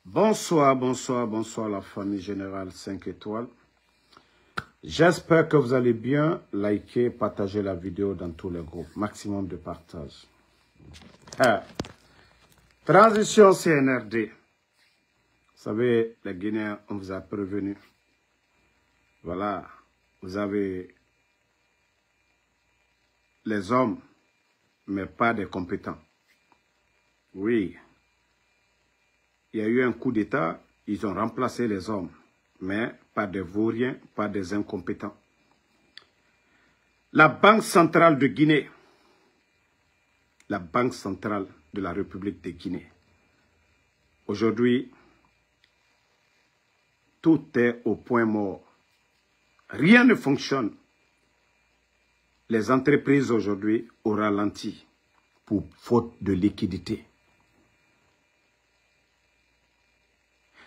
Bonsoir, bonsoir, bonsoir la famille générale 5 étoiles. J'espère que vous allez bien. Likez, partagez la vidéo dans tous les groupes. Maximum de partage. Transition CNRD. Vous savez, les Guinéens, on vous a prévenu. Voilà, vous avez les hommes, mais pas des compétents. Oui. Il y a eu un coup d'État, ils ont remplacé les hommes, mais pas des vauriens, pas des incompétents. La Banque centrale de Guinée, la Banque centrale de la République de Guinée, aujourd'hui, tout est au point mort. Rien ne fonctionne. Les entreprises aujourd'hui au ralenti pour faute de liquidité.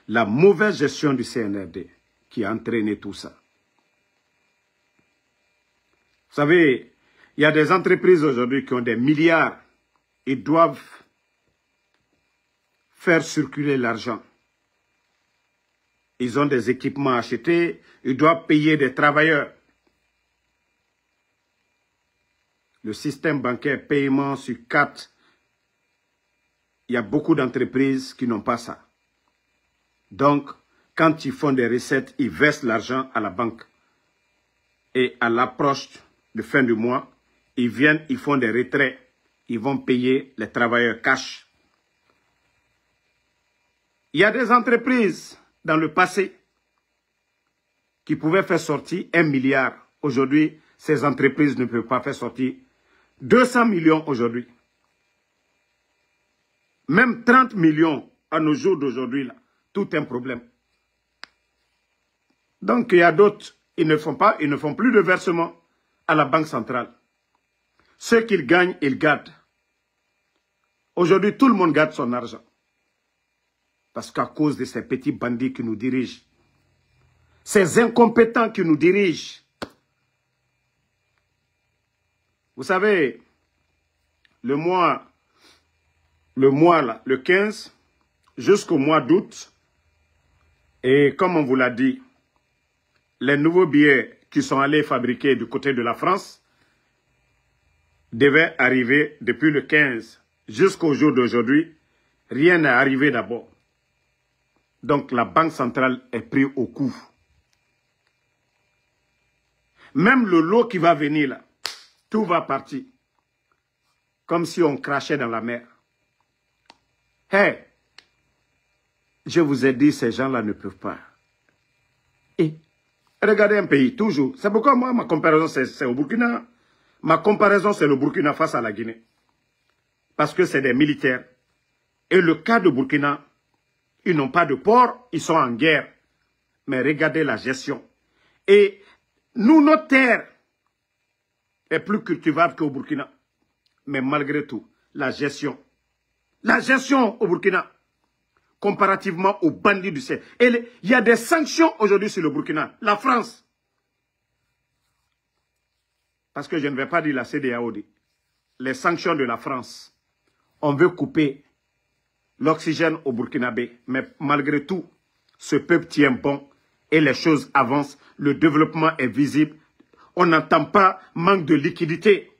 La mauvaise gestion du CNRD qui a entraîné tout ça. Vous savez, il y a des entreprises aujourd'hui qui ont des milliards. Ils doivent faire circuler l'argent. Ils ont des équipements achetés, ils doivent payer des travailleurs. Le système bancaire, paiement sur carte, il y a beaucoup d'entreprises qui n'ont pas ça. Donc, quand ils font des recettes, ils versent l'argent à la banque. Et à l'approche de fin du mois, ils viennent, ils font des retraits. Ils vont payer les travailleurs cash. Il y a des entreprises dans le passé qui pouvaient faire sortir 1 milliard. Aujourd'hui, ces entreprises ne peuvent pas faire sortir 200 millions aujourd'hui. Même 30 millions à nos jours d'aujourd'hui, là, tout un problème. Donc, il y a d'autres, ils ne font plus de versement à la Banque centrale. Ce qu'ils gagnent, ils gardent. Aujourd'hui, tout le monde garde son argent. Parce qu'à cause de ces petits bandits qui nous dirigent, ces incompétents qui nous dirigent. Vous savez, le mois là, le 15 jusqu'au mois d'août, et comme on vous l'a dit, les nouveaux billets qui sont allés fabriquer du côté de la France devaient arriver depuis le 15 jusqu'au jour d'aujourd'hui. Rien n'est arrivé d'abord. Donc la Banque centrale est prise au coup. Même le lot qui va venir là, tout va partir. Comme si on crachait dans la mer. Hey, je vous ai dit, ces gens-là ne peuvent pas. Et regardez un pays, toujours. C'est pourquoi moi, ma comparaison, c'est au Burkina. Ma comparaison, c'est le Burkina face à la Guinée. Parce que c'est des militaires. Et le cas de Burkina, ils n'ont pas de port, ils sont en guerre. Mais regardez la gestion. Et nous, notre terre est plus cultivable qu'au Burkina. Mais malgré tout, la gestion au Burkina, comparativement aux bandits du ciel. Et il y a des sanctions aujourd'hui sur le Burkina. La France. Parce que je ne vais pas dire la CEDEAO. Les sanctions de la France. On veut couper l'oxygène au Burkinabé. Mais malgré tout, ce peuple tient bon et les choses avancent. Le développement est visible. On n'entend pas manque de liquidité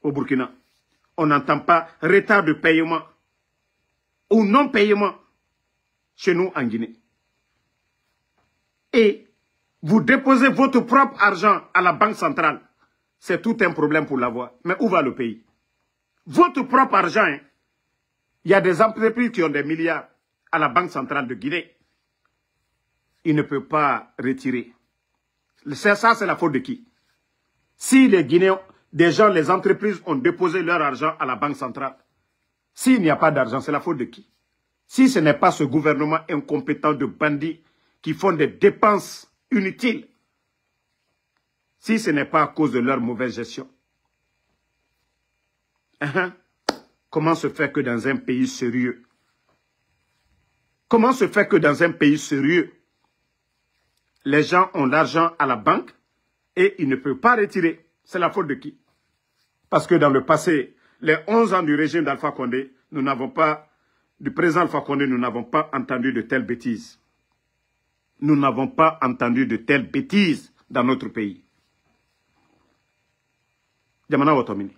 au Burkina. On n'entend pas retard de paiement ou non-paiement chez nous en Guinée. Et vous déposez votre propre argent à la Banque centrale. C'est tout un problème pour l'avoir. Mais où va le pays? Votre propre argent, hein? Il y a des entreprises qui ont des milliards à la Banque centrale de Guinée. Ils ne peuvent pas retirer. Ça, c'est la faute de qui? Si les Guinéens, des gens, les entreprises ont déposé leur argent à la Banque centrale, s'il n'y a pas d'argent, c'est la faute de qui? Si ce n'est pas ce gouvernement incompétent de bandits qui font des dépenses inutiles, si ce n'est pas à cause de leur mauvaise gestion. Comment se fait que dans un pays sérieux, les gens ont l'argent à la banque et ils ne peuvent pas retirer? C'est la faute de qui? Parce que dans le passé, les 11 ans du régime d'Alpha Condé, nous n'avons pas du président Alpha Condé, nous n'avons pas entendu de telles bêtises. Nous n'avons pas entendu de telles bêtises dans notre pays. Jamana Watomini.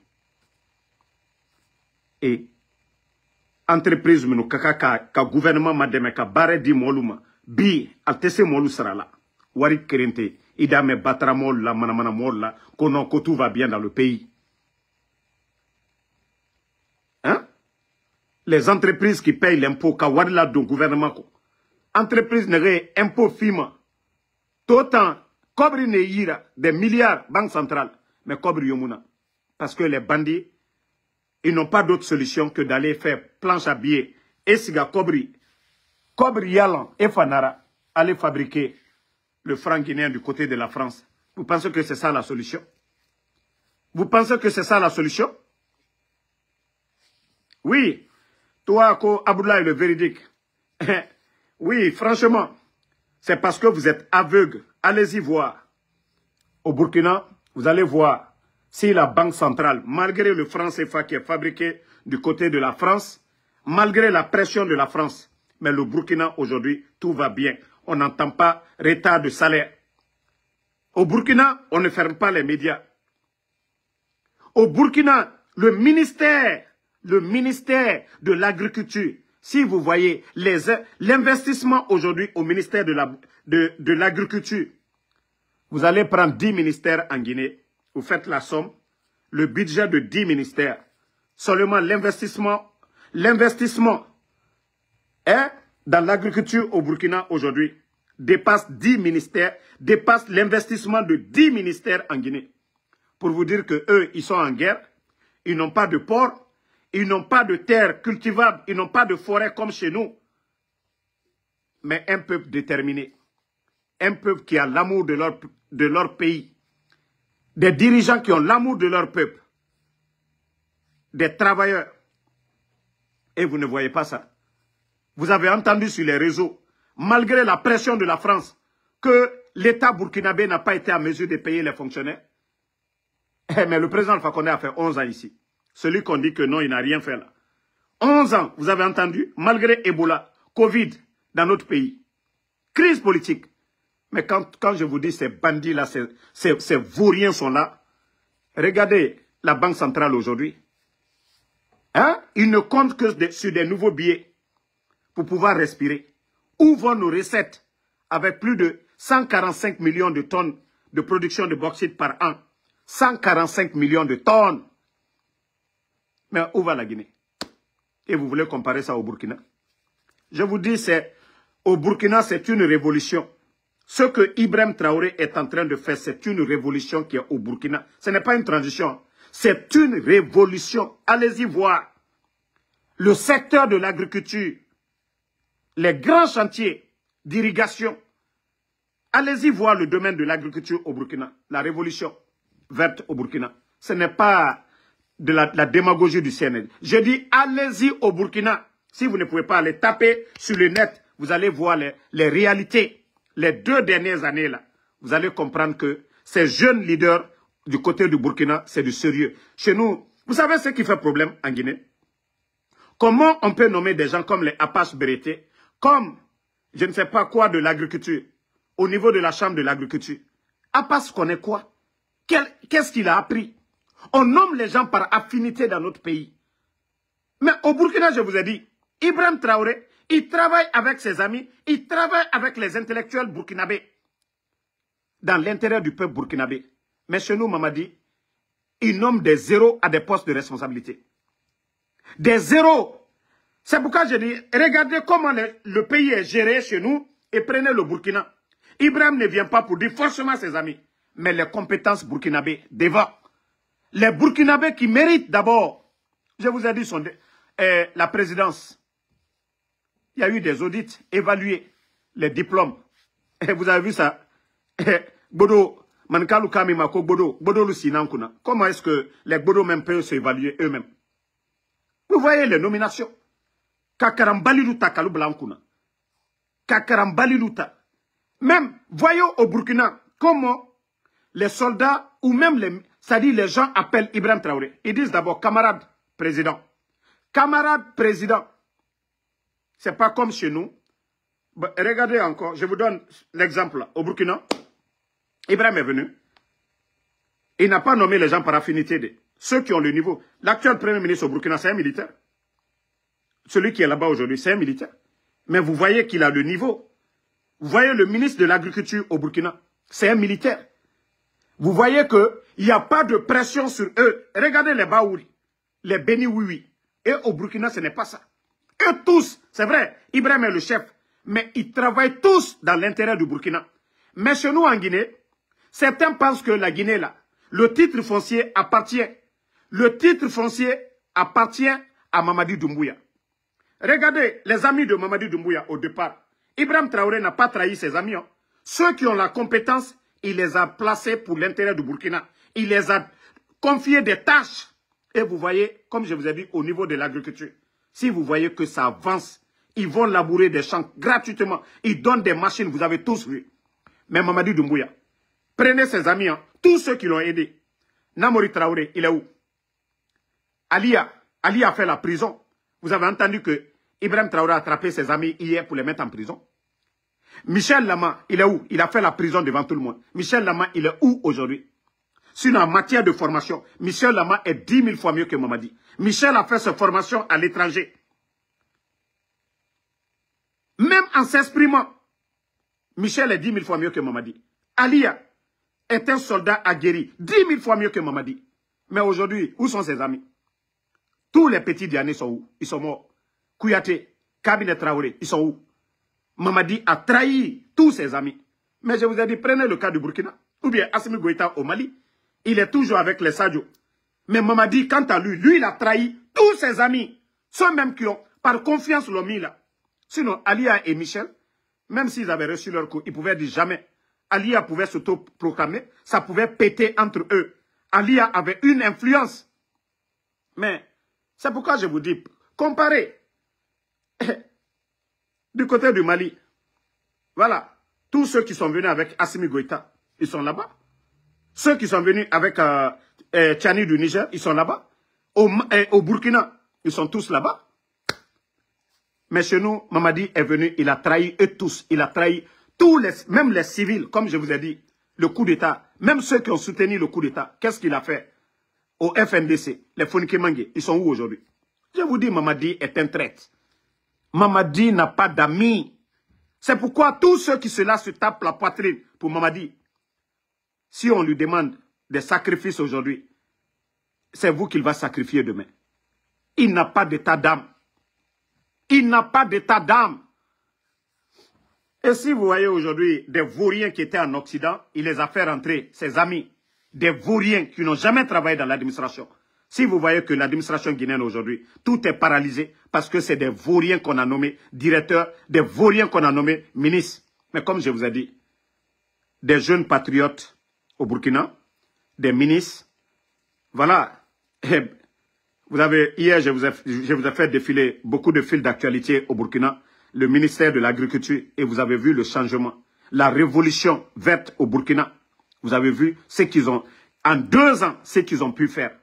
Et entreprise minu ka gouvernement mademe ka bare di moluma bi altese molu sarala wari kerente idame batra mol la manamana mol la konon ko tout va bien dans le pays. Hein? Les entreprises qui payent l'impôt ka wari la don gouvernement ko. Entreprise nere impôt fima. D'autant kobri ne yira des milliards banque centrale mais kobri yomuna parce que les bandits ils n'ont pas d'autre solution que d'aller faire planche à billets et siga kobri yalan et fanara aller fabriquer le franc guinéen du côté de la France. Vous pensez que c'est ça la solution? Vous pensez que c'est ça la solution? Oui, toi, Abdoulaye le véridique. Oui, franchement, c'est parce que vous êtes aveugle. Allez-y voir. Au Burkina, vous allez voir si la Banque centrale, malgré le franc CFA qui est fabriqué du côté de la France, malgré la pression de la France, mais le Burkina aujourd'hui, tout va bien. On n'entend pas retard de salaire. Au Burkina, on ne ferme pas les médias. Au Burkina, le ministère de l'Agriculture, si vous voyez l'investissement aujourd'hui au ministère de l'Agriculture, vous allez prendre 10 ministères en Guinée, vous faites la somme, le budget de 10 ministères, seulement l'investissement dans l'agriculture au Burkina aujourd'hui dépasse 10 ministères, dépasse l'investissement de 10 ministères en Guinée. Pour vous dire que eux, ils sont en guerre, ils n'ont pas de port, ils n'ont pas de terre cultivable, ils n'ont pas de forêt comme chez nous. Mais un peuple déterminé, un peuple qui a l'amour de leur pays, des dirigeants qui ont l'amour de leur peuple, des travailleurs. Et vous ne voyez pas ça. Vous avez entendu sur les réseaux, malgré la pression de la France, que l'État burkinabé n'a pas été en mesure de payer les fonctionnaires. Mais le président Alpha Condé a fait 11 ans ici. Celui qu'on dit que non, il n'a rien fait là. 11 ans, vous avez entendu, malgré Ebola, Covid, dans notre pays. Crise politique. Mais quand je vous dis ces bandits-là, ces vauriens sont là, regardez la Banque centrale aujourd'hui. Hein? Ils ne comptent que sur des nouveaux billets pour pouvoir respirer. Où vont nos recettes avec plus de 145 millions de tonnes de production de bauxite par an? 145 millions de tonnes. Mais où va la Guinée? Et vous voulez comparer ça au Burkina? Je vous dis, au Burkina, c'est une révolution. Ce que Ibrahim Traoré est en train de faire, c'est une révolution qui est au Burkina. Ce n'est pas une transition. C'est une révolution. Allez-y voir. Le secteur de l'agriculture, les grands chantiers d'irrigation. Allez-y voir le domaine de l'agriculture au Burkina. La révolution verte au Burkina. Ce n'est pas de la démagogie du CNL. Je dis, allez-y au Burkina. Si vous ne pouvez pas aller taper sur le net, vous allez voir les réalités. Les 2 dernières années, là, vous allez comprendre que ces jeunes leaders du côté du Burkina, c'est du sérieux. Chez nous, vous savez ce qui fait problème en Guinée? Comment on peut nommer des gens comme les Apache Bérété, comme je ne sais pas quoi de l'agriculture, au niveau de la chambre de l'agriculture? Apache connaît quoi? Qu'est-ce qu'il a appris? On nomme les gens par affinité dans notre pays. Mais au Burkina, je vous ai dit, Ibrahim Traoré, il travaille avec ses amis, il travaille avec les intellectuels burkinabés dans l'intérêt du peuple burkinabé. Mais chez nous, Mamadi, il nomme des zéros à des postes de responsabilité. Des zéros. C'est pourquoi je dis, regardez comment le pays est géré chez nous et prenez le Burkina. Ibrahim ne vient pas pour dire forcément ses amis, mais les compétences burkinabées devant. Les burkinabés qui méritent d'abord, je vous ai dit, la présidence. Il y a eu des audits, évalués, les diplômes. Et vous avez vu ça? Bodo, Mankalu Kamima, Bodo Lucinankuna. Comment est-ce que les Bodo même peuvent s'évaluer eux-mêmes? Vous voyez les nominations. Kakarambaliluta Kalou Blankuna. Kakarambaliluta. Même, voyons au Burkina, comment les soldats, ou même c'est-à-dire les gens appellent Ibrahim Traoré. Ils disent d'abord camarade président. Camarade président. C'est pas comme chez nous. Bah, regardez encore, je vous donne l'exemple. Au Burkina, Ibrahim est venu. Il n'a pas nommé les gens par affinité. Ceux qui ont le niveau. L'actuel premier ministre au Burkina, c'est un militaire. Celui qui est là-bas aujourd'hui, c'est un militaire. Mais vous voyez qu'il a le niveau. Vous voyez le ministre de l'Agriculture au Burkina, c'est un militaire. Vous voyez qu'il n'y a pas de pression sur eux. Regardez les Baouri, les Béni Oui. Et au Burkina, ce n'est pas ça. Eux tous, c'est vrai, Ibrahim est le chef, mais ils travaillent tous dans l'intérêt du Burkina. Mais chez nous en Guinée, certains pensent que la Guinée, là, le titre foncier appartient. Le titre foncier appartient à Mamadi Doumbouya. Regardez les amis de Mamadi Doumbouya au départ. Ibrahim Traoré n'a pas trahi ses amis. Hein. Ceux qui ont la compétence, il les a placés pour l'intérêt du Burkina. Il les a confiés des tâches. Et vous voyez, comme je vous ai dit, au niveau de l'agriculture, si vous voyez que ça avance, ils vont labourer des champs gratuitement. Ils donnent des machines, vous avez tous vu. Mais Mamadi Doumbouya, prenez ses amis, hein, tous ceux qui l'ont aidé. Namori Traoré, il est où? Ali a fait la prison. Vous avez entendu que Ibrahim Traoré a attrapé ses amis hier pour les mettre en prison. Michel Lama, il est où? Il a fait la prison devant tout le monde. Michel Lama, il est où aujourd'hui? Sinon, en matière de formation, Michel Lama est 10 000 fois mieux que Mamadi. Michel a fait sa formation à l'étranger. Même en s'exprimant, Michel est 10 000 fois mieux que Mamadi. Alia est un soldat aguerri, 10 000 fois mieux que Mamadi. Mais aujourd'hui, où sont ses amis? Tous les petits Diané sont où? Ils sont morts. Kouyaté, Kabine Traoré, ils sont où? Mamadi a trahi tous ses amis. Mais je vous ai dit, prenez le cas du Burkina. Ou bien Assimi Goïta au Mali. Il est toujours avec les Sadio. Mais Mamadi, quant à lui, il a trahi tous ses amis. Ceux même qui ont, par confiance, l'ont mis là. Sinon, Alia et Michel, même s'ils avaient reçu leur coup, ils pouvaient dire jamais. Alia pouvait s'auto-proclamer. Ça pouvait péter entre eux. Alia avait une influence. Mais c'est pourquoi je vous dis, comparez. Du côté du Mali, voilà, tous ceux qui sont venus avec Assimi Goïta, ils sont là-bas. Ceux qui sont venus avec Tchani du Niger, ils sont là-bas. Au Burkina, ils sont tous là-bas. Mais chez nous, Mamadi est venu, il a trahi eux tous. Il a trahi tous même les civils, comme je vous ai dit, le coup d'État. Même ceux qui ont soutenu le coup d'État, qu'est-ce qu'il a fait? Au FNDC, les Fonikemangue, ils sont où aujourd'hui? Je vous dis, Mamadi est un traître. Mamadi n'a pas d'amis. C'est pourquoi tous ceux qui se tapent la poitrine pour Mamadi, si on lui demande des sacrifices aujourd'hui, c'est vous qu'il va sacrifier demain. Il n'a pas d'état d'âme. Il n'a pas d'état d'âme. Et si vous voyez aujourd'hui des vauriens qui étaient en Occident, il les a fait rentrer, ses amis, des vauriens qui n'ont jamais travaillé dans l'administration. Si vous voyez que l'administration guinéenne aujourd'hui, tout est paralysé parce que c'est des vauriens qu'on a nommés directeurs, des vauriens qu'on a nommés ministres. Mais comme je vous ai dit, des jeunes patriotes au Burkina, des ministres, voilà. Vous avez, hier, je vous ai fait défiler beaucoup de fils d'actualité au Burkina, le ministère de l'Agriculture, et vous avez vu le changement, la révolution verte au Burkina. Vous avez vu ce qu'ils ont, en 2 ans, ce qu'ils ont pu faire.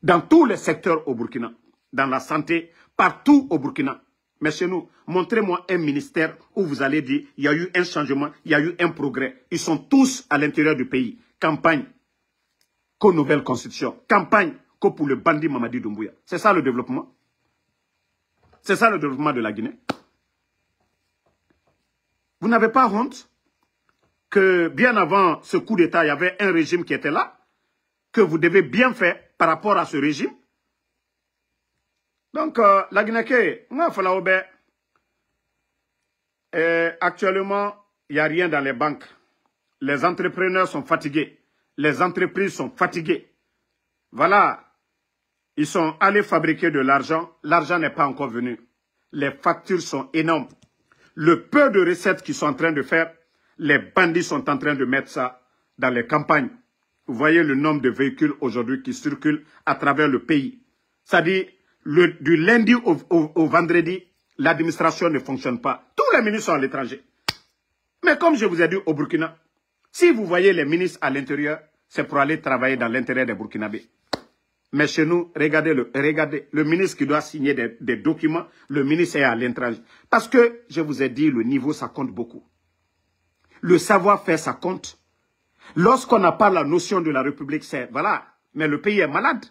Dans tous les secteurs au Burkina, dans la santé, partout au Burkina. Mais chez nous, montrez-moi un ministère où vous allez dire, il y a eu un changement, il y a eu un progrès. Ils sont tous à l'intérieur du pays. Campagne, qu'aux nouvelles constitutions. Campagne, que pour le bandit Mamadi Doumbouya. C'est ça le développement. C'est ça le développement de la Guinée. Vous n'avez pas honte que bien avant ce coup d'État, il y avait un régime qui était là, que vous devez bien faire par rapport à ce régime. Donc, la Guinée, actuellement, il n'y a rien dans les banques. Les entrepreneurs sont fatigués. Les entreprises sont fatiguées. Voilà. Ils sont allés fabriquer de l'argent. L'argent n'est pas encore venu. Les factures sont énormes. Le peu de recettes qu'ils sont en train de faire, les bandits sont en train de mettre ça dans les campagnes. Vous voyez le nombre de véhicules aujourd'hui qui circulent à travers le pays. C'est-à-dire, du lundi au vendredi, l'administration ne fonctionne pas. Tous les ministres sont à l'étranger. Mais comme je vous ai dit au Burkina, si vous voyez les ministres à l'intérieur, c'est pour aller travailler dans l'intérêt des Burkinabés. Mais chez nous, regardez le ministre qui doit signer des documents, le ministre est à l'intrange. Parce que, je vous ai dit, le niveau, ça compte beaucoup. Le savoir-faire, ça compte. Lorsqu'on n'a pas la notion de la République, c'est, voilà, mais le pays est malade.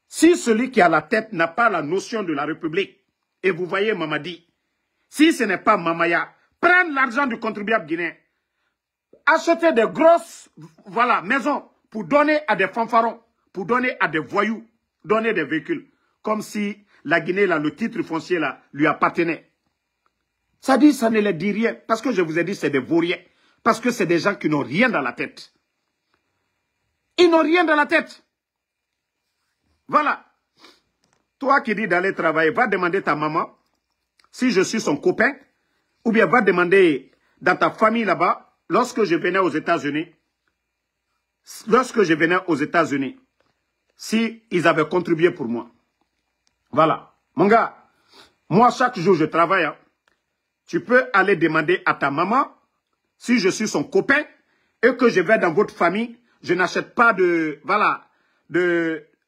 Si celui qui a la tête n'a pas la notion de la République, et vous voyez Mamadi, si ce n'est pas Mamaya, prendre l'argent du contribuable guinéen, acheter des grosses, voilà, maisons pour donner à des fanfarons, pour donner à des voyous, donner des véhicules, comme si la Guinée, là, le titre foncier, là, lui appartenait. Ça dit, ça ne les dit rien, parce que je vous ai dit, c'est des vauriens, parce que c'est des gens qui n'ont rien dans la tête. Ils n'ont rien dans la tête. Voilà. Toi qui dis d'aller travailler, va demander ta maman, si je suis son copain, ou bien va demander dans ta famille là-bas, lorsque je venais aux États-Unis, si ils avaient contribué pour moi. Voilà. Mon gars, moi, chaque jour, je travaille. Hein. Tu peux aller demander à ta maman, si je suis son copain, et que je vais dans votre famille, je n'achète pas de, voilà,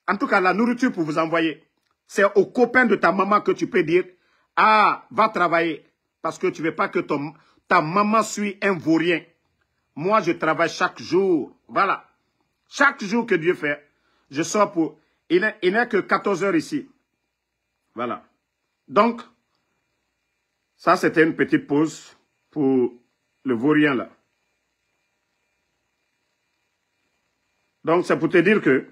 en tout cas, la nourriture pour vous envoyer. C'est aux copains de ta maman que tu peux dire, ah, va travailler. Parce que tu ne veux pas que ta maman suit un vaurien. Moi, je travaille chaque jour. Voilà. Chaque jour que Dieu fait, je sors pour... Il n'est que 14 heures ici. Voilà. Donc, ça, c'était une petite pause pour le vaurien là. Donc, c'est pour te dire que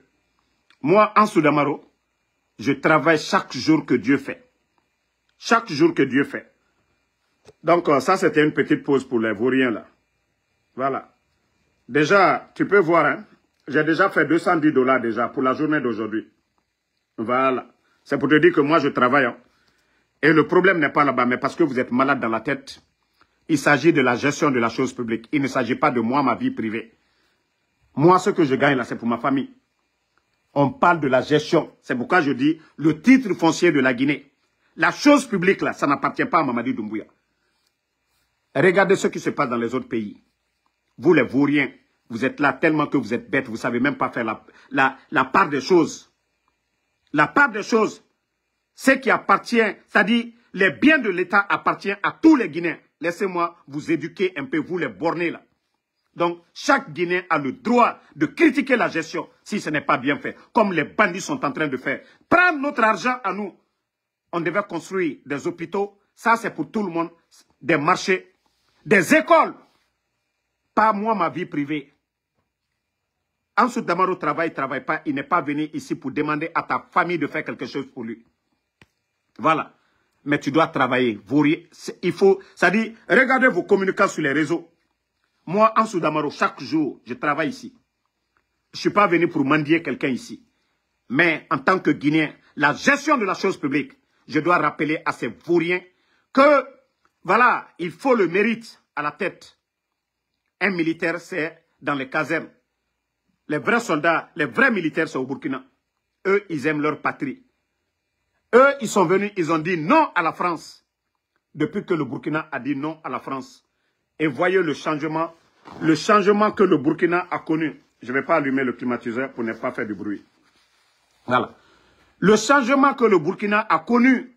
moi, en Soudamaro, je travaille chaque jour que Dieu fait. Chaque jour que Dieu fait. Donc, ça, c'était une petite pause pour les vauriens là. Voilà. Déjà, tu peux voir, hein, j'ai déjà fait 210 $ déjà pour la journée d'aujourd'hui. Voilà. C'est pour te dire que moi, je travaille. Hein. Et le problème n'est pas là-bas, mais parce que vous êtes malade dans la tête. Il s'agit de la gestion de la chose publique. Il ne s'agit pas de moi, ma vie privée. Moi, ce que je gagne là, c'est pour ma famille. On parle de la gestion. C'est pourquoi je dis le titre foncier de la Guinée. La chose publique là, ça n'appartient pas à Mamadi Doumbouya. Regardez ce qui se passe dans les autres pays. Vous les vauriens, vous êtes là tellement que vous êtes bêtes, vous ne savez même pas faire la part des choses. La part des choses, ce qui appartient, c'est-à-dire les biens de l'État appartiennent à tous les Guinéens. Laissez-moi vous éduquer un peu, vous les bornés là. Donc, chaque Guinéen a le droit de critiquer la gestion si ce n'est pas bien fait, comme les bandits sont en train de faire. Prendre notre argent à nous. On devait construire des hôpitaux, ça c'est pour tout le monde, des marchés, des écoles. Pas moi, ma vie privée. Ensuite, Damaro travaille pas. Il n'est pas venu ici pour demander à ta famille de faire quelque chose pour lui. Voilà. Mais tu dois travailler. Il faut, ça dit, regardez vos communications sur les réseaux. Moi, en Soudamaro, chaque jour, je travaille ici. Je ne suis pas venu pour mendier quelqu'un ici. Mais en tant que Guinéen, la gestion de la chose publique, je dois rappeler à ces vauriens que, voilà, il faut le mérite à la tête. Un militaire, c'est dans les casernes. Les vrais soldats, les vrais militaires, c'est au Burkina. Eux, ils aiment leur patrie. Eux, ils sont venus, ils ont dit non à la France. Depuis que le Burkina a dit non à la France. Et voyez le changement que le Burkina a connu. Je ne vais pas allumer le climatiseur pour ne pas faire du bruit. Voilà. Le changement que le Burkina a connu.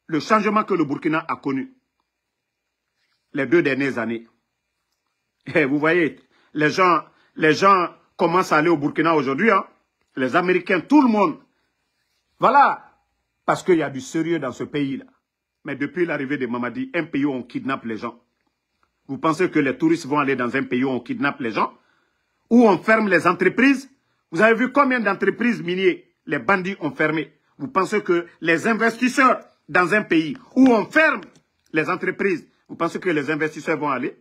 Le changement que le Burkina a connu. Les 2 dernières années. Et vous voyez, les gens commencent à aller au Burkina aujourd'hui. Hein? Les Américains, tout le monde. Voilà. Parce qu'il y a du sérieux dans ce pays-là. Mais depuis l'arrivée de Mamadi, un pays où on kidnappe les gens. Vous pensez que les touristes vont aller dans un pays où on kidnappe les gens? Où on ferme les entreprises? Vous avez vu combien d'entreprises minières les bandits ont fermées? Vous pensez que les investisseurs dans un pays où on ferme les entreprises, vous pensez que les investisseurs vont aller?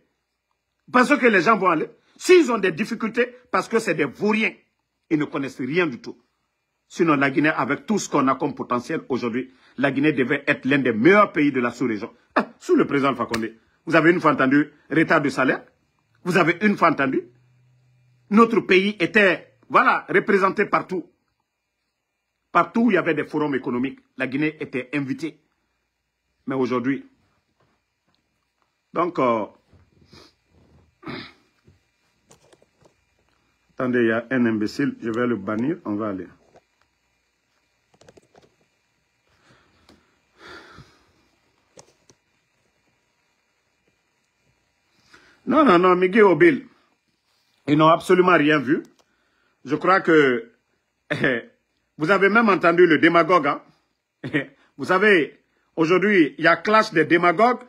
Vous pensez que les gens vont aller? S'ils ont des difficultés, parce que c'est des vauriens, ils ne connaissent rien du tout. Sinon, la Guinée, avec tout ce qu'on a comme potentiel aujourd'hui, la Guinée devait être l'un des meilleurs pays de la sous-région. Ah, sous le président Alpha Condé. Vous avez une fois entendu retard de salaire? Vous avez une fois entendu? Notre pays était, voilà, représenté partout. Partout où il y avait des forums économiques, la Guinée était invitée. Mais aujourd'hui, donc, attendez, il y a un imbécile, je vais le bannir, on va aller. Non, non, non, Miguel Obil, ils n'ont absolument rien vu. Je crois que vous avez même entendu le démagogue. Hein? Vous savez, aujourd'hui, il y a clash des démagogues,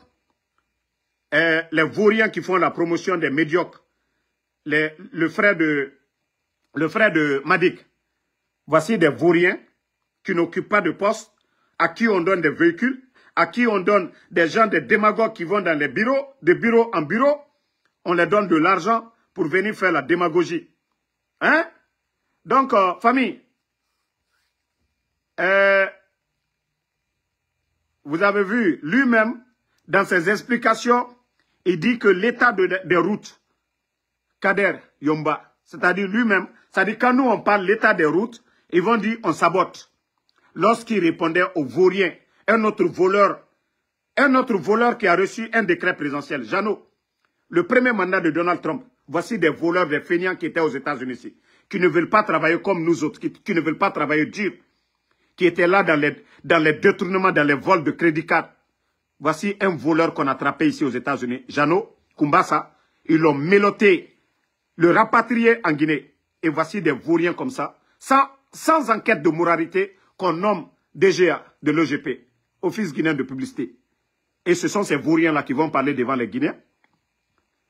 les vauriens qui font la promotion des médiocres, le frère de Madik. Voici des vauriens qui n'occupent pas de poste, à qui on donne des véhicules, à qui on donne des gens, des démagogues qui vont dans les bureaux, de bureau en bureau, on leur donne de l'argent pour venir faire la démagogie. Hein? Donc, famille, vous avez vu, lui-même, dans ses explications, il dit que l'état des routes, Kader Yomba, c'est-à-dire lui-même, c'est-à-dire quand nous on parle l'état des routes, ils vont dire on sabote. Lorsqu'il répondait aux vauriens, un autre voleur qui a reçu un décret présidentiel, Jeannot, le premier mandat de Donald Trump, voici des voleurs, des feignants qui étaient aux États-Unis ici, qui ne veulent pas travailler comme nous autres, qui ne veulent pas travailler dur, qui étaient là dans les détournements, dans les vols de crédit card. Voici un voleur qu'on a attrapé ici aux États-Unis, Jeannot Kumbasa, ils l'ont méloté, le rapatrié en Guinée. Et voici des vauriens comme ça, sans enquête de moralité, qu'on nomme DGA de l'OGP, Office guinéen de publicité. Et ce sont ces vauriens-là qui vont parler devant les Guinéens.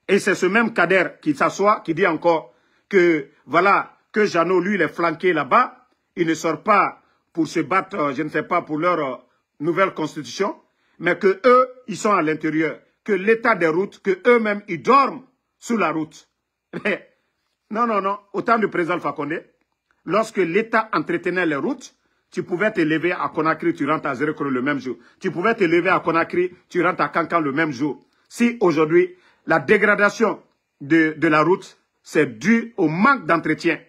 Et c'est ce même Kader qui s'assoit, qui dit encore que, voilà, que Jeannot, lui, il est flanqué là-bas. Il ne sort pas pour se battre, je ne sais pas, pour leur nouvelle constitution, mais que eux, ils sont à l'intérieur. Que l'état des routes, que eux-mêmes, ils dorment sous la route. Non, non, non. Au temps du président Alpha Condé, lorsque l'État entretenait les routes, tu pouvais te lever à Conakry, tu rentres à Zérekro le même jour. Tu pouvais te lever à Conakry, tu rentres à Kankan le même jour. Si aujourd'hui, la dégradation de la route, c'est dû au manque d'entretien.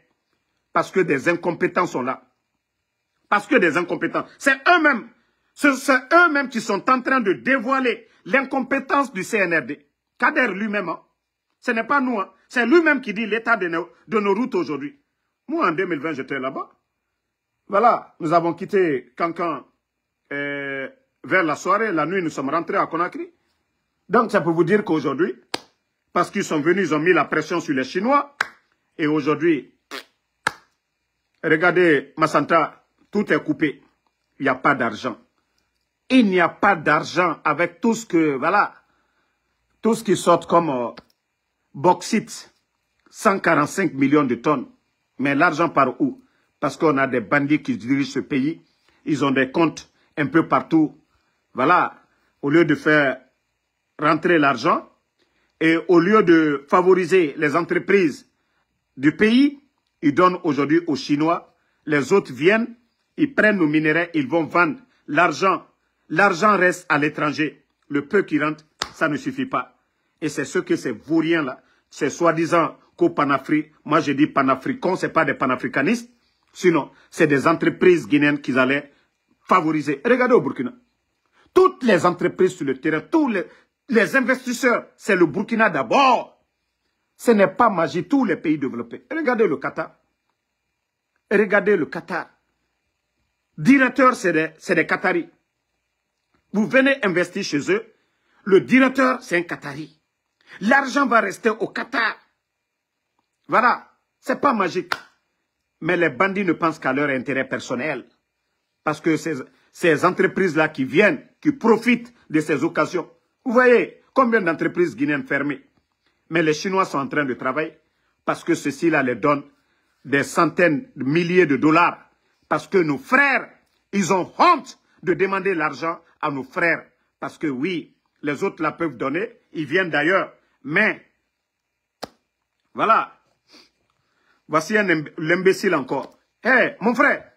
Parce que des incompétents sont là. Parce que des incompétents. C'est eux-mêmes qui sont en train de dévoiler l'incompétence du CNRD. Kader lui-même, hein. Ce n'est pas nous. Hein. C'est lui-même qui dit l'état de nos routes aujourd'hui. Moi, en 2020, j'étais là-bas. Voilà, nous avons quitté Kankan vers la soirée. La nuit, nous sommes rentrés à Conakry. Donc, ça peut vous dire qu'aujourd'hui, parce qu'ils sont venus, ils ont mis la pression sur les Chinois. Et aujourd'hui, regardez, Massanta, tout est coupé. Il n'y a pas d'argent. Il n'y a pas d'argent avec tout ce que, voilà, tout ce qui sort comme bauxite, 145 millions de tonnes. Mais l'argent part où? Parce qu'on a des bandits qui dirigent ce pays. Ils ont des comptes un peu partout. Voilà, au lieu de faire rentrer l'argent et au lieu de favoriser les entreprises du pays, ils donnent aujourd'hui aux Chinois. Les autres viennent, ils prennent nos minéraux, ils vont vendre l'argent. L'argent reste à l'étranger. Le peu qui rentre, ça ne suffit pas. Et c'est ce que ces vauriens-là, ces soi-disant co-panafricains, moi je dis panafricains, ce n'est pas des panafricanistes, sinon c'est des entreprises guinéennes qu'ils allaient favoriser. Regardez au Burkina. Toutes les entreprises sur le terrain, tous les investisseurs, c'est le Burkina d'abord. Ce n'est pas magie, tous les pays développés. Regardez le Qatar. Regardez le Qatar. Directeur, c'est des Qataris. Vous venez investir chez eux, le directeur, c'est un Qatari. L'argent va rester au Qatar. Voilà, c'est pas magique. Mais les bandits ne pensent qu'à leur intérêt personnel. Parce que ces entreprises-là qui viennent, qui profitent de ces occasions. Vous voyez combien d'entreprises guinéennes fermées. Mais les Chinois sont en train de travailler parce que ceci-là les donne des centaines de milliers de dollars. Parce que nos frères, ils ont honte de demander l'argent à nos frères. Parce que oui, les autres la peuvent donner, ils viennent d'ailleurs. Mais, voilà, voici l'imbécile encore. Hé, mon frère,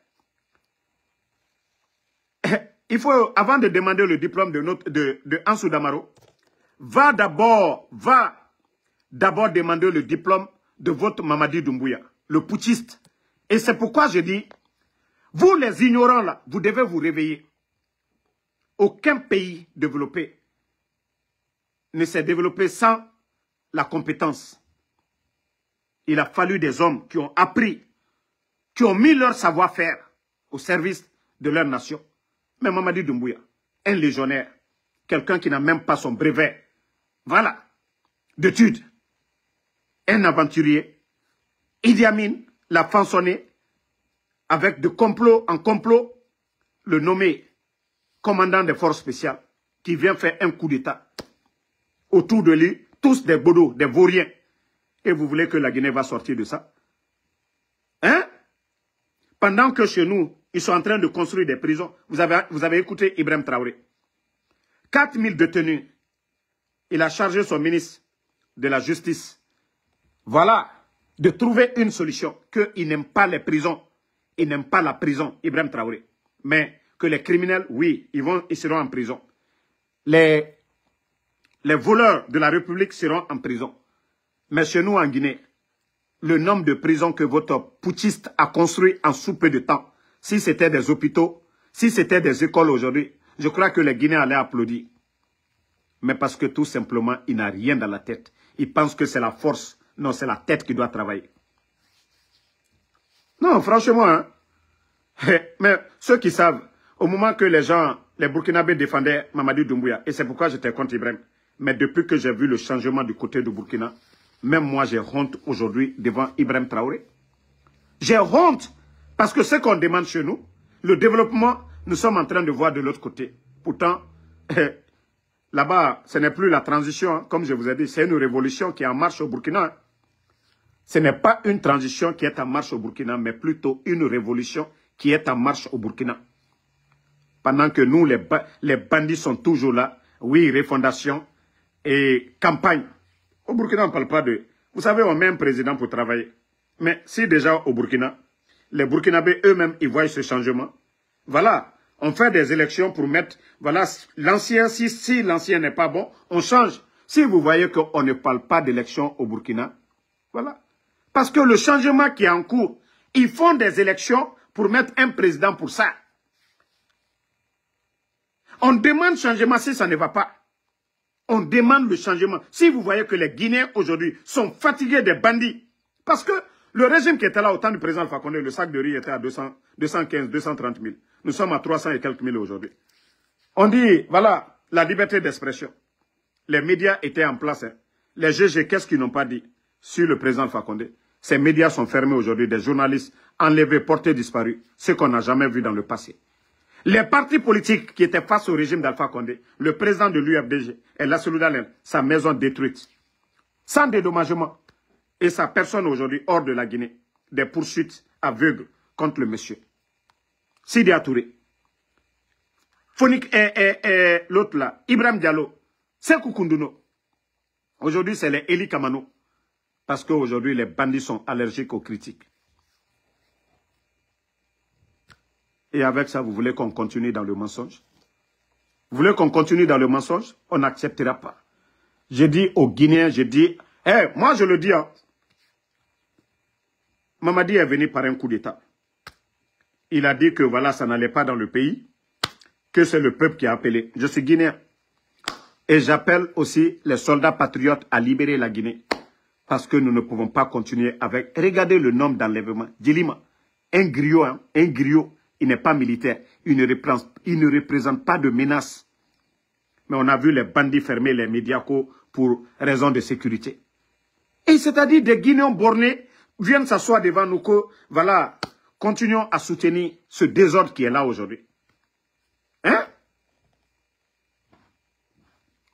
il faut, avant de demander le diplôme de Ansou Damaro, va d'abord demander le diplôme de votre Mamadi Doumbouya, le putschiste. Et c'est pourquoi je dis, vous les ignorants là, vous devez vous réveiller. Aucun pays développé ne s'est développé sans la compétence. Il a fallu des hommes qui ont appris, qui ont mis leur savoir-faire au service de leur nation. Mais Mamadi Doumbouya, un légionnaire, quelqu'un qui n'a même pas son brevet. Voilà. d'études. Un aventurier. Idi Amin l'a façonné avec de complot en complot, le nommé commandant des forces spéciales qui vient faire un coup d'État. Autour de lui, tous des bodos, des vauriens. Et vous voulez que la Guinée va sortir de ça? Hein? Pendant que chez nous, ils sont en train de construire des prisons. Vous avez écouté Ibrahim Traoré. 4000 détenus. Il a chargé son ministre de la Justice. Voilà, de trouver une solution. Qu'il n'aime pas les prisons. Il n'aime pas la prison, Ibrahim Traoré. Mais que les criminels, oui, ils seront en prison. Les voleurs de la République seront en prison. Mais chez nous, en Guinée, le nombre de prisons que votre putschiste a construit en sous peu de temps, si c'était des hôpitaux, si c'était des écoles aujourd'hui, je crois que les Guinéens allaient applaudir. Mais parce que tout simplement, il n'a rien dans la tête. Il pense que c'est la force. Non, c'est la tête qui doit travailler. Non, franchement, hein. Mais ceux qui savent, au moment que les Burkinabés défendaient Mamadi Doumbouya, et c'est pourquoi j'étais contre Ibrahim, mais depuis que j'ai vu le changement du côté du Burkina, même moi j'ai honte aujourd'hui devant Ibrahim Traoré. J'ai honte parce que ce qu'on demande chez nous, le développement, nous sommes en train de voir de l'autre côté. Pourtant, là-bas, ce n'est plus la transition, hein, comme je vous ai dit, c'est une révolution qui est en marche au Burkina. Hein. Ce n'est pas une transition qui est en marche au Burkina, mais plutôt une révolution qui est en marche au Burkina. Pendant que nous, les bandits sont toujours là, oui, refondation et campagne. Au Burkina, on ne parle pas de... Vous savez, on met un président pour travailler. Mais si déjà au Burkina, les Burkinabés eux-mêmes, ils voient ce changement, voilà, on fait des élections pour mettre... Voilà, l'ancien, si l'ancien n'est pas bon, on change. Si vous voyez qu'on ne parle pas d'élections au Burkina, voilà. Parce que le changement qui est en cours, ils font des élections pour mettre un président pour ça. On demande changement si ça ne va pas. On demande le changement. Si vous voyez que les Guinéens aujourd'hui sont fatigués des bandits, parce que le régime qui était là au temps du président Alpha Condé, le sac de riz était à 215, 230 000. Nous sommes à 300 et quelques mille aujourd'hui. On dit, voilà, la liberté d'expression. Les médias étaient en place. Hein. Les GG, qu'est-ce qu'ils n'ont pas dit sur le président Alpha Condé? Ces médias sont fermés aujourd'hui, des journalistes enlevés, portés, disparus. Ce qu'on n'a jamais vu dans le passé. Les partis politiques qui étaient face au régime d'Alpha Condé, le président de l'UFDG et Lassellou Dalem, sa maison détruite, sans dédommagement, et sa personne aujourd'hui hors de la Guinée, des poursuites aveugles contre le monsieur. Sidi Touré, Fonik et l'autre là, Ibrahim Diallo, Sekou Kounduno. Aujourd'hui, c'est les Eli Kamano, parce qu'aujourd'hui, les bandits sont allergiques aux critiques. Et avec ça, vous voulez qu'on continue dans le mensonge? Vous voulez qu'on continue dans le mensonge? On n'acceptera pas. J'ai dit aux Guinéens, j'ai dit, hey, moi je le dis, hein, Mamadi est venu par un coup d'État. Il a dit que voilà, ça n'allait pas dans le pays, que c'est le peuple qui a appelé. Je suis Guinéen. Et j'appelle aussi les soldats patriotes à libérer la Guinée. Parce que nous ne pouvons pas continuer avec... Regardez le nombre d'enlèvements. Djilima, un griot, hein, un griot. Il n'est pas militaire. Il ne représente pas de menace. Mais on a vu les bandits fermer les médias pour raison de sécurité. Et c'est-à-dire des Guinéens bornés viennent s'asseoir devant nous que, voilà, continuons à soutenir ce désordre qui est là aujourd'hui. Hein?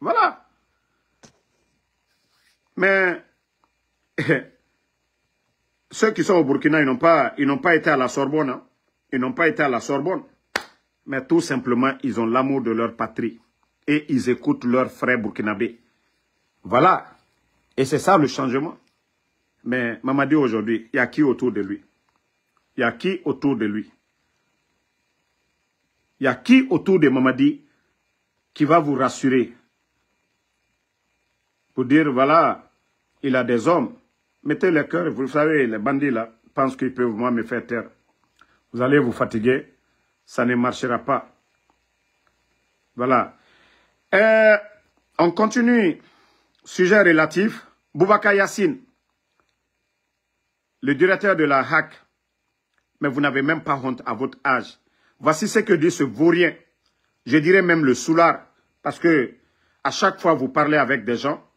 Voilà. Mais ceux qui sont au Burkina, ils n'ont pas été à la Sorbonne. Hein? Ils n'ont pas été à la Sorbonne. Mais tout simplement, ils ont l'amour de leur patrie. Et ils écoutent leurs frères burkinabés. Voilà. Et c'est ça le changement. Mais Mamadi aujourd'hui, il y a qui autour de lui? Il y a qui autour de lui? Il y a qui autour de Mamadi qui va vous rassurer? Pour dire, voilà, il a des hommes. Mettez le cœur, vous savez, les bandits là, pensent qu'ils peuvent moi me faire taire. Vous allez vous fatiguer, ça ne marchera pas. Voilà. On continue. Sujet relatif. Boubacar Yassine, le directeur de la HAC. Mais vous n'avez même pas honte à votre âge. Voici ce que dit ce vaurien. Je dirais même le soulard. Parce que à chaque fois vous parlez avec des gens,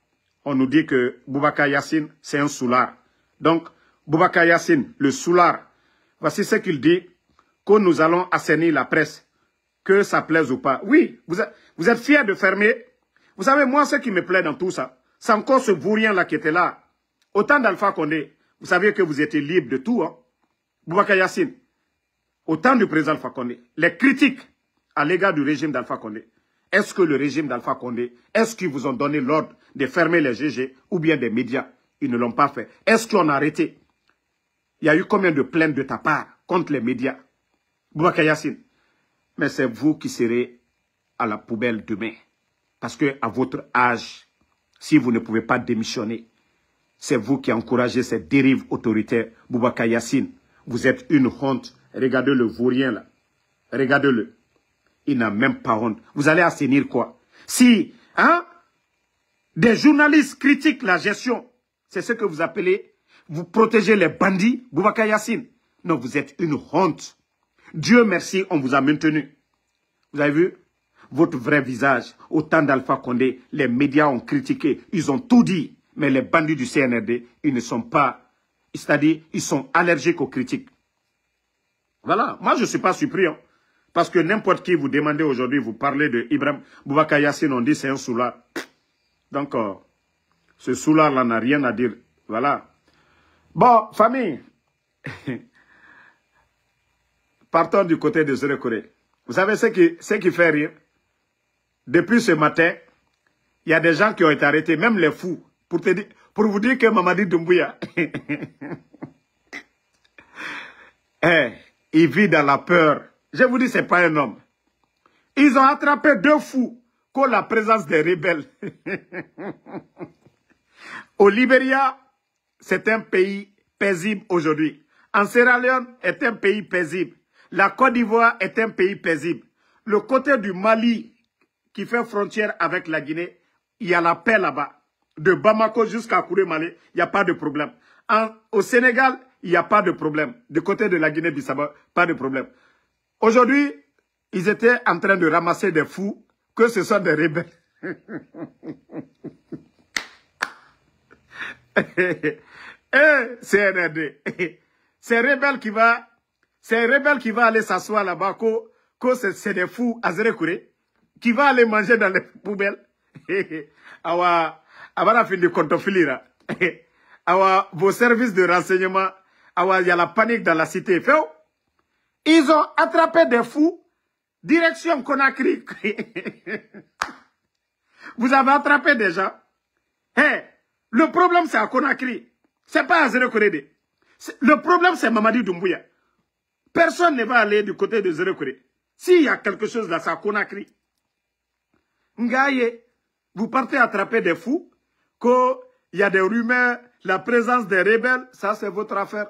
on nous dit que Boubacar Yassine, c'est un soulard. Donc, Boubacar Yassine, le soulard, voici ce qu'il dit, que nous allons assainir la presse, que ça plaise ou pas. Oui, vous êtes fiers de fermer. Vous savez, moi, ce qui me plaît dans tout ça, c'est encore ce vaurien-là qui était là. Au temps d'Alpha Condé, vous saviez que vous étiez libre de tout, hein. Boubacar Yassine, au temps du président Alpha Condé, les critiques à l'égard du régime d'Alpha Condé, est-ce que le régime d'Alpha Condé, est-ce qu'ils vous ont donné l'ordre de fermer les GG ou bien des médias? Ils ne l'ont pas fait. Est-ce qu'on a arrêté? Il y a eu combien de plaintes de ta part contre les médias? Boubacar Yassine, mais c'est vous qui serez à la poubelle demain. Parce que à votre âge, si vous ne pouvez pas démissionner, c'est vous qui encouragez cette dérive autoritaire. Boubacar Yassine, vous êtes une honte. Regardez le vaurien là. Regardez-le. Il n'a même pas honte. Vous allez assainir quoi? Si, hein, des journalistes critiquent la gestion, c'est ce que vous appelez, vous protégez les bandits, Boubacar Yassine. Non, vous êtes une honte. Dieu merci, on vous a maintenu. Vous avez vu votre vrai visage? Au temps d'Alpha Condé, les médias ont critiqué, ils ont tout dit. Mais les bandits du CNRD, ils ne sont pas, c'est-à-dire, ils sont allergiques aux critiques. Voilà, moi je ne suis pas surpris, hein, parce que n'importe qui vous demandez aujourd'hui, vous parlez de Ibrahim Boubacar Yassine, on dit c'est un soulard. Donc, ce soulard-là n'a rien à dire. Voilà. Bon, famille, partons du côté de Zérekoré. Vous savez ce qui fait rire? Depuis ce matin, il y a des gens qui ont été arrêtés, même les fous, pour vous dire que Mamadi Doumbouya, il vit dans la peur. Je vous dis, ce n'est pas un homme. Ils ont attrapé 2 fous contre la présence des rebelles. Au Libéria, c'est un pays paisible aujourd'hui. En Sierra Leone est un pays paisible. La Côte d'Ivoire est un pays paisible. Le côté du Mali, qui fait frontière avec la Guinée, il y a la paix là-bas. De Bamako jusqu'à Kouré-Malé, il n'y a pas de problème. Au Sénégal, il n'y a pas de problème. Du côté de la Guinée-Bissau, pas de problème. Aujourd'hui, ils étaient en train de ramasser des fous, que ce sont des rebelles. CNRD. C'est un rebelle qui va aller s'asseoir là-bas, que c'est des fous à Zérekoré, qui va aller manger dans les poubelles. Awa fin de Kontofilira. Awa vos services de renseignement. Awa il y a la panique dans la cité. Ils ont attrapé des fous. Direction Conakry. Vous avez attrapé des gens. Le problème c'est à Conakry. C'est pas à Zérekoré. Le problème c'est Mamadi Doumbouya. Personne ne va aller du côté de Zérekoré. S'il y a quelque chose là, c'est à Conakry. Ngaye, vous partez attraper des fous. Qu'il y a des rumeurs, la présence des rebelles, ça c'est votre affaire.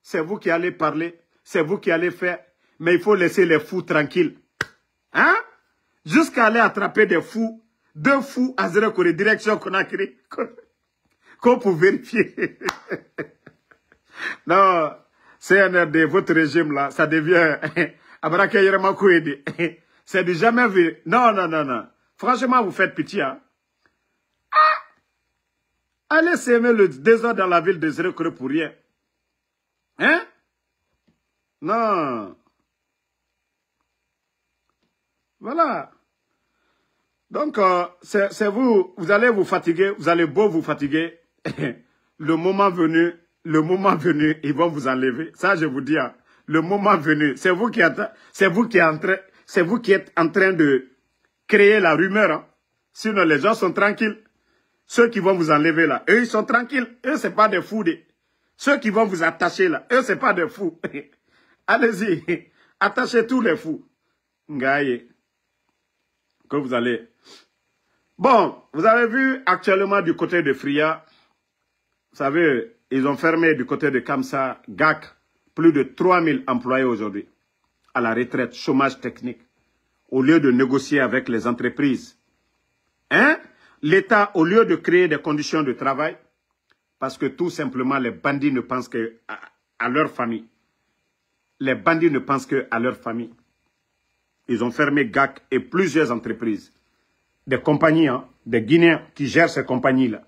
C'est vous qui allez parler, c'est vous qui allez faire. Mais il faut laisser les fous tranquilles. Hein? Jusqu'à aller attraper des fous, 2 fous à Zérekoré, direction Conakry. Qu'on peut vérifier. Non, CNRD, votre régime là, ça devient... C'est du jamais vu. Non, non, non, non. Franchement, vous faites pitié. Hein? Allez s'aimer le désordre dans la ville de Zérekoré pour rien. Hein? Non. Voilà. Donc, c'est vous allez vous fatiguer, vous allez beau vous fatiguer. Le moment venu, ils vont vous enlever. Ça, je vous dis, hein, le moment venu, c'est vous qui êtes en train de créer la rumeur. Hein. Sinon, les gens sont tranquilles. Ceux qui vont vous enlever là, eux, ils sont tranquilles. Eux, c'est pas des fous. Ceux qui vont vous attacher là, eux, c'est pas des fous. Allez-y, attachez tous les fous. Ngaye. Que vous allez. Bon, vous avez vu actuellement du côté de Fria, vous savez, ils ont fermé du côté de Kamsa, GAC, plus de 3000 employés aujourd'hui, à la retraite, chômage technique, au lieu de négocier avec les entreprises. Hein? L'État, au lieu de créer des conditions de travail, parce que tout simplement, les bandits ne pensent qu'à leur famille. Les bandits ne pensent qu'à leur famille. Ils ont fermé GAC et plusieurs entreprises. Des compagnies, hein, des Guinéens qui gèrent ces compagnies-là.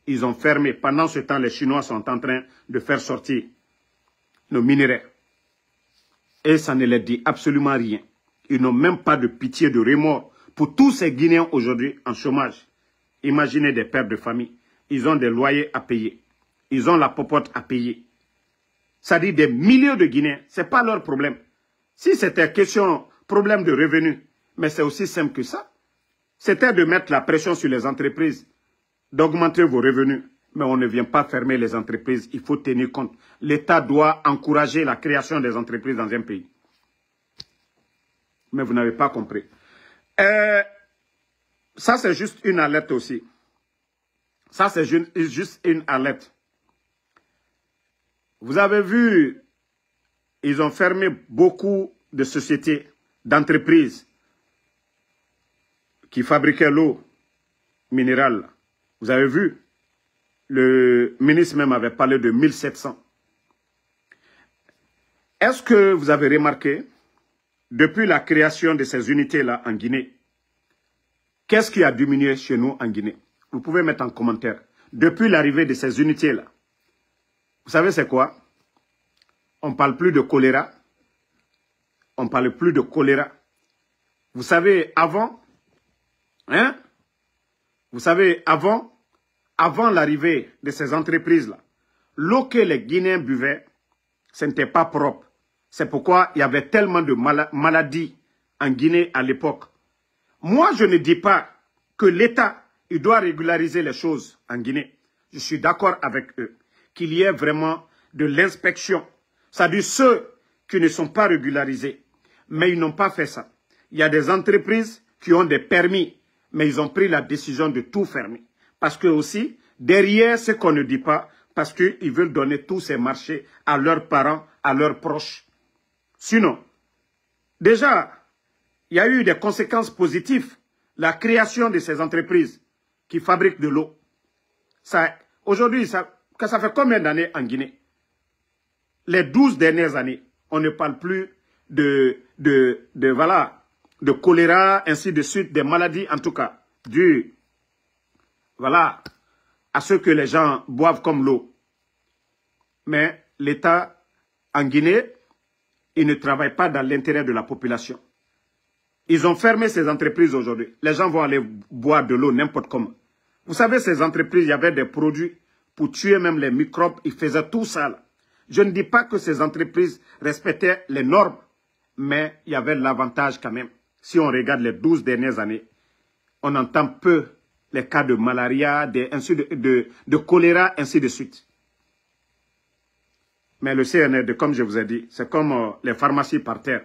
Ils ont fermé. Pendant ce temps, les Chinois sont en train de faire sortir nos minerais. Et ça ne leur dit absolument rien. Ils n'ont même pas de pitié, de remords pour tous ces Guinéens aujourd'hui en chômage. Imaginez des pères de famille. Ils ont des loyers à payer. Ils ont la popote à payer. Ça dit des milliers de Guinéens. Ce n'est pas leur problème. Si c'était question, problème de revenus, mais c'est aussi simple que ça. C'était de mettre la pression sur les entreprises, d'augmenter vos revenus. Mais on ne vient pas fermer les entreprises. Il faut tenir compte. L'État doit encourager la création des entreprises dans un pays. Mais vous n'avez pas compris. Ça, c'est juste une alerte aussi. Ça, c'est juste une alerte. Vous avez vu, ils ont fermé beaucoup de sociétés, d'entreprises qui fabriquaient l'eau minérale. Vous avez vu, le ministre même avait parlé de 1700. Est-ce que vous avez remarqué, depuis la création de ces unités-là en Guinée, qu'est-ce qui a diminué chez nous en Guinée? Vous pouvez mettre en commentaire. Depuis l'arrivée de ces unités-là, vous savez c'est quoi? On ne parle plus de choléra. On ne parle plus de choléra. Vous savez, avant, vous savez, avant l'arrivée de ces entreprises-là, l'eau que les Guinéens buvaient, ce n'était pas propre. C'est pourquoi il y avait tellement de maladies en Guinée à l'époque. Moi, je ne dis pas que l'État, il doit régulariser les choses en Guinée. Je suis d'accord avec eux. Qu'il y ait vraiment de l'inspection. C'est-à-dire ceux qui ne sont pas régularisés. Mais ils n'ont pas fait ça. Il y a des entreprises qui ont des permis, mais ils ont pris la décision de tout fermer. Parce que aussi, derrière ce qu'on ne dit pas, parce qu'ils veulent donner tous ces marchés à leurs parents, à leurs proches. Sinon, déjà, il y a eu des conséquences positives. La création de ces entreprises qui fabriquent de l'eau. Aujourd'hui, ça fait combien d'années en Guinée? Les 12 dernières années, on ne parle plus de choléra, ainsi de suite, des maladies en tout cas, dues à ce que les gens boivent comme l'eau. Mais l'État en Guinée, il ne travaille pas dans l'intérêt de la population. Ils ont fermé ces entreprises aujourd'hui. Les gens vont aller boire de l'eau n'importe comment. Vous savez, ces entreprises, il y avait des produits pour tuer même les microbes. Ils faisaient tout ça là. Je ne dis pas que ces entreprises respectaient les normes, mais il y avait l'avantage quand même. Si on regarde les 12 dernières années, on entend peu les cas de malaria, de choléra, ainsi de suite. Mais le CNRD, comme je vous ai dit, c'est comme les pharmacies par terre.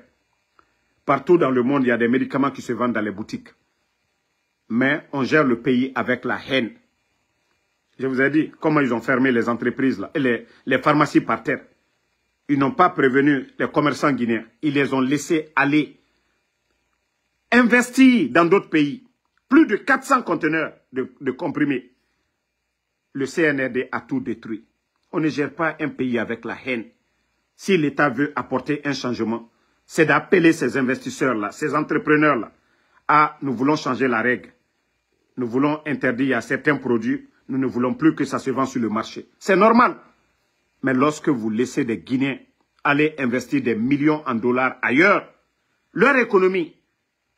Partout dans le monde, il y a des médicaments qui se vendent dans les boutiques. Mais on gère le pays avec la haine. Je vous ai dit comment ils ont fermé les entreprises, là, les pharmacies par terre. Ils n'ont pas prévenu les commerçants guinéens. Ils les ont laissés aller investir dans d'autres pays. Plus de 400 conteneurs de comprimés. Le CNRD a tout détruit. On ne gère pas un pays avec la haine. Si l'État veut apporter un changement, c'est d'appeler ces investisseurs-là, ces entrepreneurs-là, à nous voulons changer la règle. Nous voulons interdire certains produits. Nous ne voulons plus que ça se vende sur le marché. C'est normal. Mais lorsque vous laissez des Guinéens aller investir des millions en dollars ailleurs, leur économie,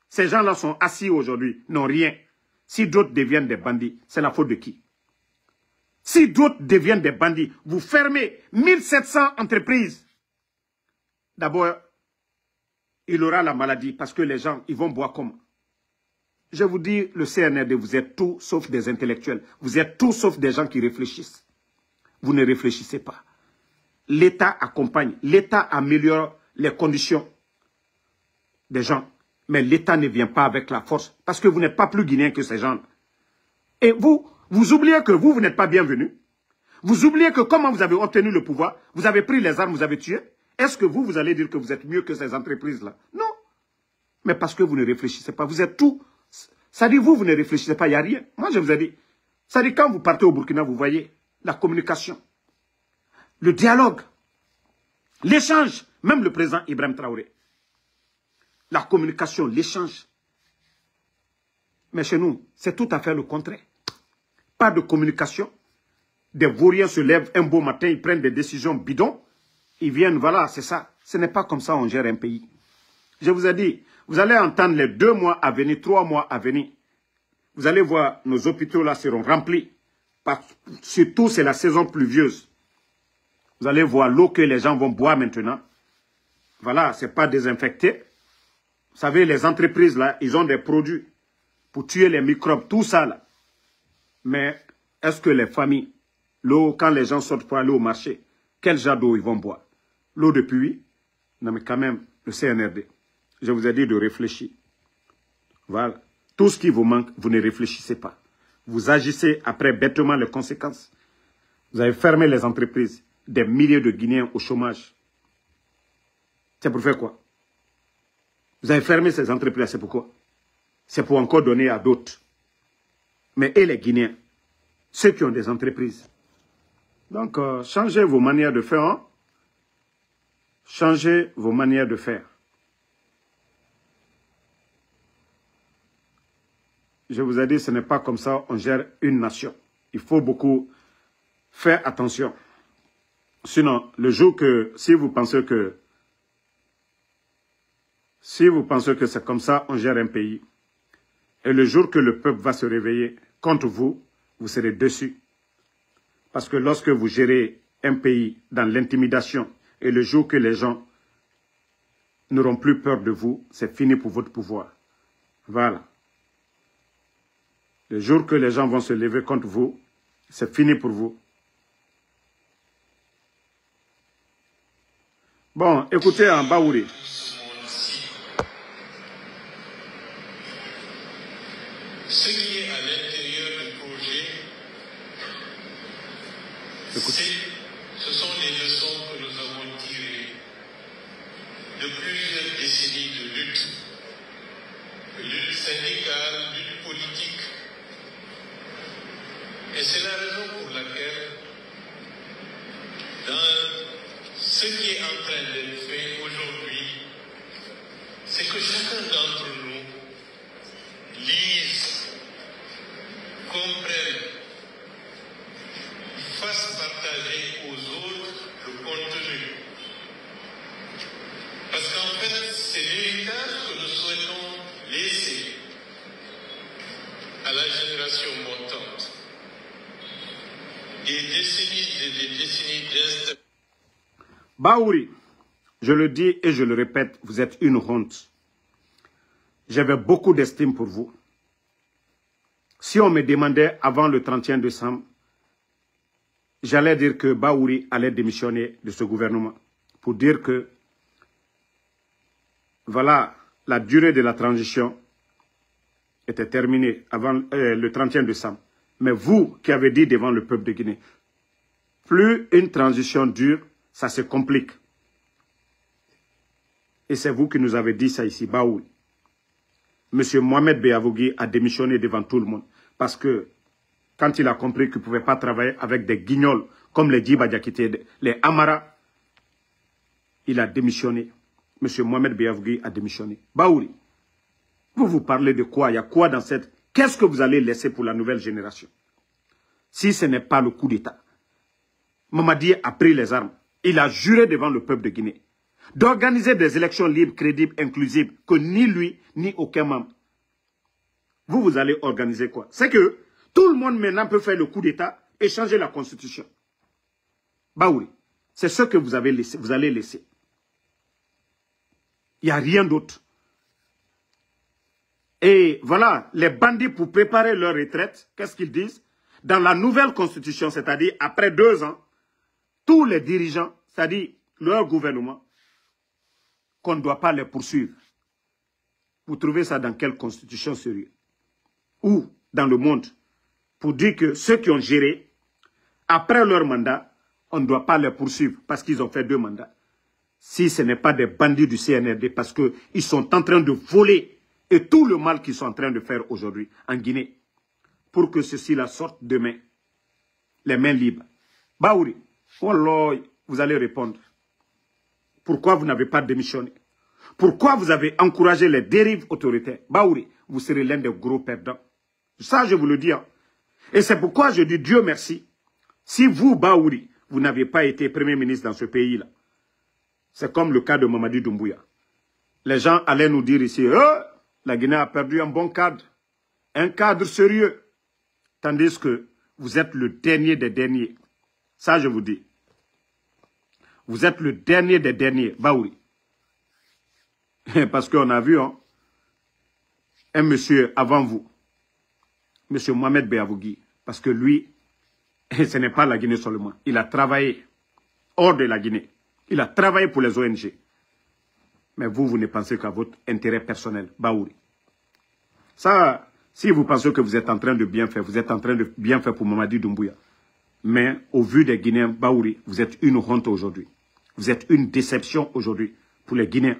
ces gens-là sont assis aujourd'hui, n'ont rien. Si d'autres deviennent des bandits, c'est la faute de qui? Si d'autres deviennent des bandits, vous fermez 1700 entreprises. D'abord, il aura la maladie parce que les gens, ils vont boire comment? Je vous dis, le CNRD, vous êtes tout sauf des intellectuels. Vous êtes tout sauf des gens qui réfléchissent. Vous ne réfléchissez pas. L'État accompagne, l'État améliore les conditions des gens. Mais l'État ne vient pas avec la force parce que vous n'êtes pas plus guinéen que ces gens. Et vous oubliez que vous n'êtes pas bienvenu. Vous oubliez que comment vous avez obtenu le pouvoir, vous avez pris les armes, vous avez tué. Est-ce que vous allez dire que vous êtes mieux que ces entreprises-là? Non. Mais parce que vous ne réfléchissez pas. Vous êtes tout. Ça dit, vous ne réfléchissez pas, il n'y a rien. Moi, je vous ai dit. Ça dit, quand vous partez au Burkina, vous voyez la communication, le dialogue, l'échange, même le président Ibrahim Traoré. La communication, l'échange. Mais chez nous, c'est tout à fait le contraire. Pas de communication, des vauriens se lèvent un beau matin, ils prennent des décisions bidons, ils viennent, voilà, c'est ça. Ce n'est pas comme ça qu'on gère un pays. Je vous ai dit, vous allez entendre les 2 mois à venir, 3 mois à venir. Vous allez voir, nos hôpitaux là seront remplis. Surtout, c'est la saison pluvieuse. Vous allez voir l'eau que les gens vont boire maintenant. Voilà, ce n'est pas désinfecté. Vous savez, les entreprises là, ils ont des produits pour tuer les microbes, tout ça là. Mais est-ce que les familles, l'eau, quand les gens sortent pour aller au marché, quel genre d'eau ils vont boire? L'eau de pluie? Non mais quand même, le CNRD. Je vous ai dit de réfléchir. Voilà. Tout ce qui vous manque, vous ne réfléchissez pas. Vous agissez après bêtement les conséquences. Vous avez fermé les entreprises. Des milliers de Guinéens au chômage. C'est pour faire quoi? Vous avez fermé ces entreprises, c'est pourquoi? C'est pour encore donner à d'autres. Mais et les Guinéens? Ceux qui ont des entreprises. Donc, changez vos manières de faire. Hein? Changez vos manières de faire. Je vous ai dit, ce n'est pas comme ça on gère une nation. Il faut beaucoup faire attention. Sinon, le jour que, si vous pensez que c'est comme ça on gère un pays, et le jour que le peuple va se réveiller contre vous, vous serez déçus. Parce que lorsque vous gérez un pays dans l'intimidation, et le jour que les gens n'auront plus peur de vous, c'est fini pour votre pouvoir. Voilà. Le jour que les gens vont se lever contre vous, c'est fini pour vous. Bon, écoutez en Baouri. Ce qui est à l'intérieur du projet, ce sont des leçons que nous avons tirées de plusieurs décennies de lutte syndicale, lutte politique. Et c'est la raison pour laquelle, dans ce qui est en train d'être fait aujourd'hui, c'est que chacun d'entre nous lise, comprenne, fasse partager aux autres le contenu. Parce qu'en fait, c'est l'héritage que nous souhaitons laisser à la génération montante. Des décennies d'instabilité. Baouri, je le dis et je le répète, vous êtes une honte. J'avais beaucoup d'estime pour vous. Si on me demandait avant le 31 décembre, j'allais dire que Baouri allait démissionner de ce gouvernement. Pour dire que, voilà, la durée de la transition était terminée avant le 31 décembre. Mais vous qui avez dit devant le peuple de Guinée, plus une transition dure, ça se complique. Et c'est vous qui nous avez dit ça ici, Baouri. Monsieur Mohamed Beavogui a démissionné devant tout le monde. Parce que quand il a compris qu'il ne pouvait pas travailler avec des guignols comme les Djiba Diakité, les Amara, il a démissionné. Monsieur Mohamed Beavogui a démissionné. Baouri, vous parlez de quoi? Il y a quoi dans cette... Qu'est-ce que vous allez laisser pour la nouvelle génération? Si ce n'est pas le coup d'État. Mamadi a pris les armes. Il a juré devant le peuple de Guinée d'organiser des élections libres, crédibles, inclusives, que ni lui, ni aucun membre. Vous allez organiser quoi? C'est que tout le monde maintenant peut faire le coup d'État et changer la constitution. Baouri, c'est ce que vous avez laissé, vous allez laisser. Il n'y a rien d'autre. Et voilà, les bandits pour préparer leur retraite, qu'est-ce qu'ils disent? Dans la nouvelle constitution, c'est-à-dire après 2 ans, tous les dirigeants, c'est-à-dire leur gouvernement, qu'on ne doit pas les poursuivre. Vous trouvez ça dans quelle constitution sérieuse? Ou dans le monde, pour dire que ceux qui ont géré, après leur mandat, on ne doit pas les poursuivre parce qu'ils ont fait 2 mandats. Si ce n'est pas des bandits du CNRD, parce qu'ils sont en train de voler et tout le mal qu'ils sont en train de faire aujourd'hui en Guinée, pour que ceci-là sorte demain, les mains libres. Baouri, wallah, vous allez répondre. Pourquoi vous n'avez pas démissionné? Pourquoi vous avez encouragé les dérives autoritaires? Baouri, vous serez l'un des gros perdants. Ça, je vous le dis. Hein. Et c'est pourquoi je dis Dieu merci. Si vous, Baouri, vous n'aviez pas été Premier ministre dans ce pays-là, c'est comme le cas de Mamadi Doumbouya. Les gens allaient nous dire ici, la Guinée a perdu un bon cadre, un cadre sérieux. Tandis que vous êtes le dernier des derniers. Ça, je vous dis. Vous êtes le dernier des derniers, Baouri. Parce qu'on a vu un monsieur avant vous, monsieur Mohamed Beavougui, parce que lui, ce n'est pas la Guinée seulement. Il a travaillé hors de la Guinée. Il a travaillé pour les ONG. Mais vous ne pensez qu'à votre intérêt personnel, Baouri. Ça, si vous pensez que vous êtes en train de bien faire, vous êtes en train de bien faire pour Mamadi Doumbouya. Mais au vu des Guinéens, Baouri, vous êtes une honte aujourd'hui. Vous êtes une déception aujourd'hui pour les Guinéens.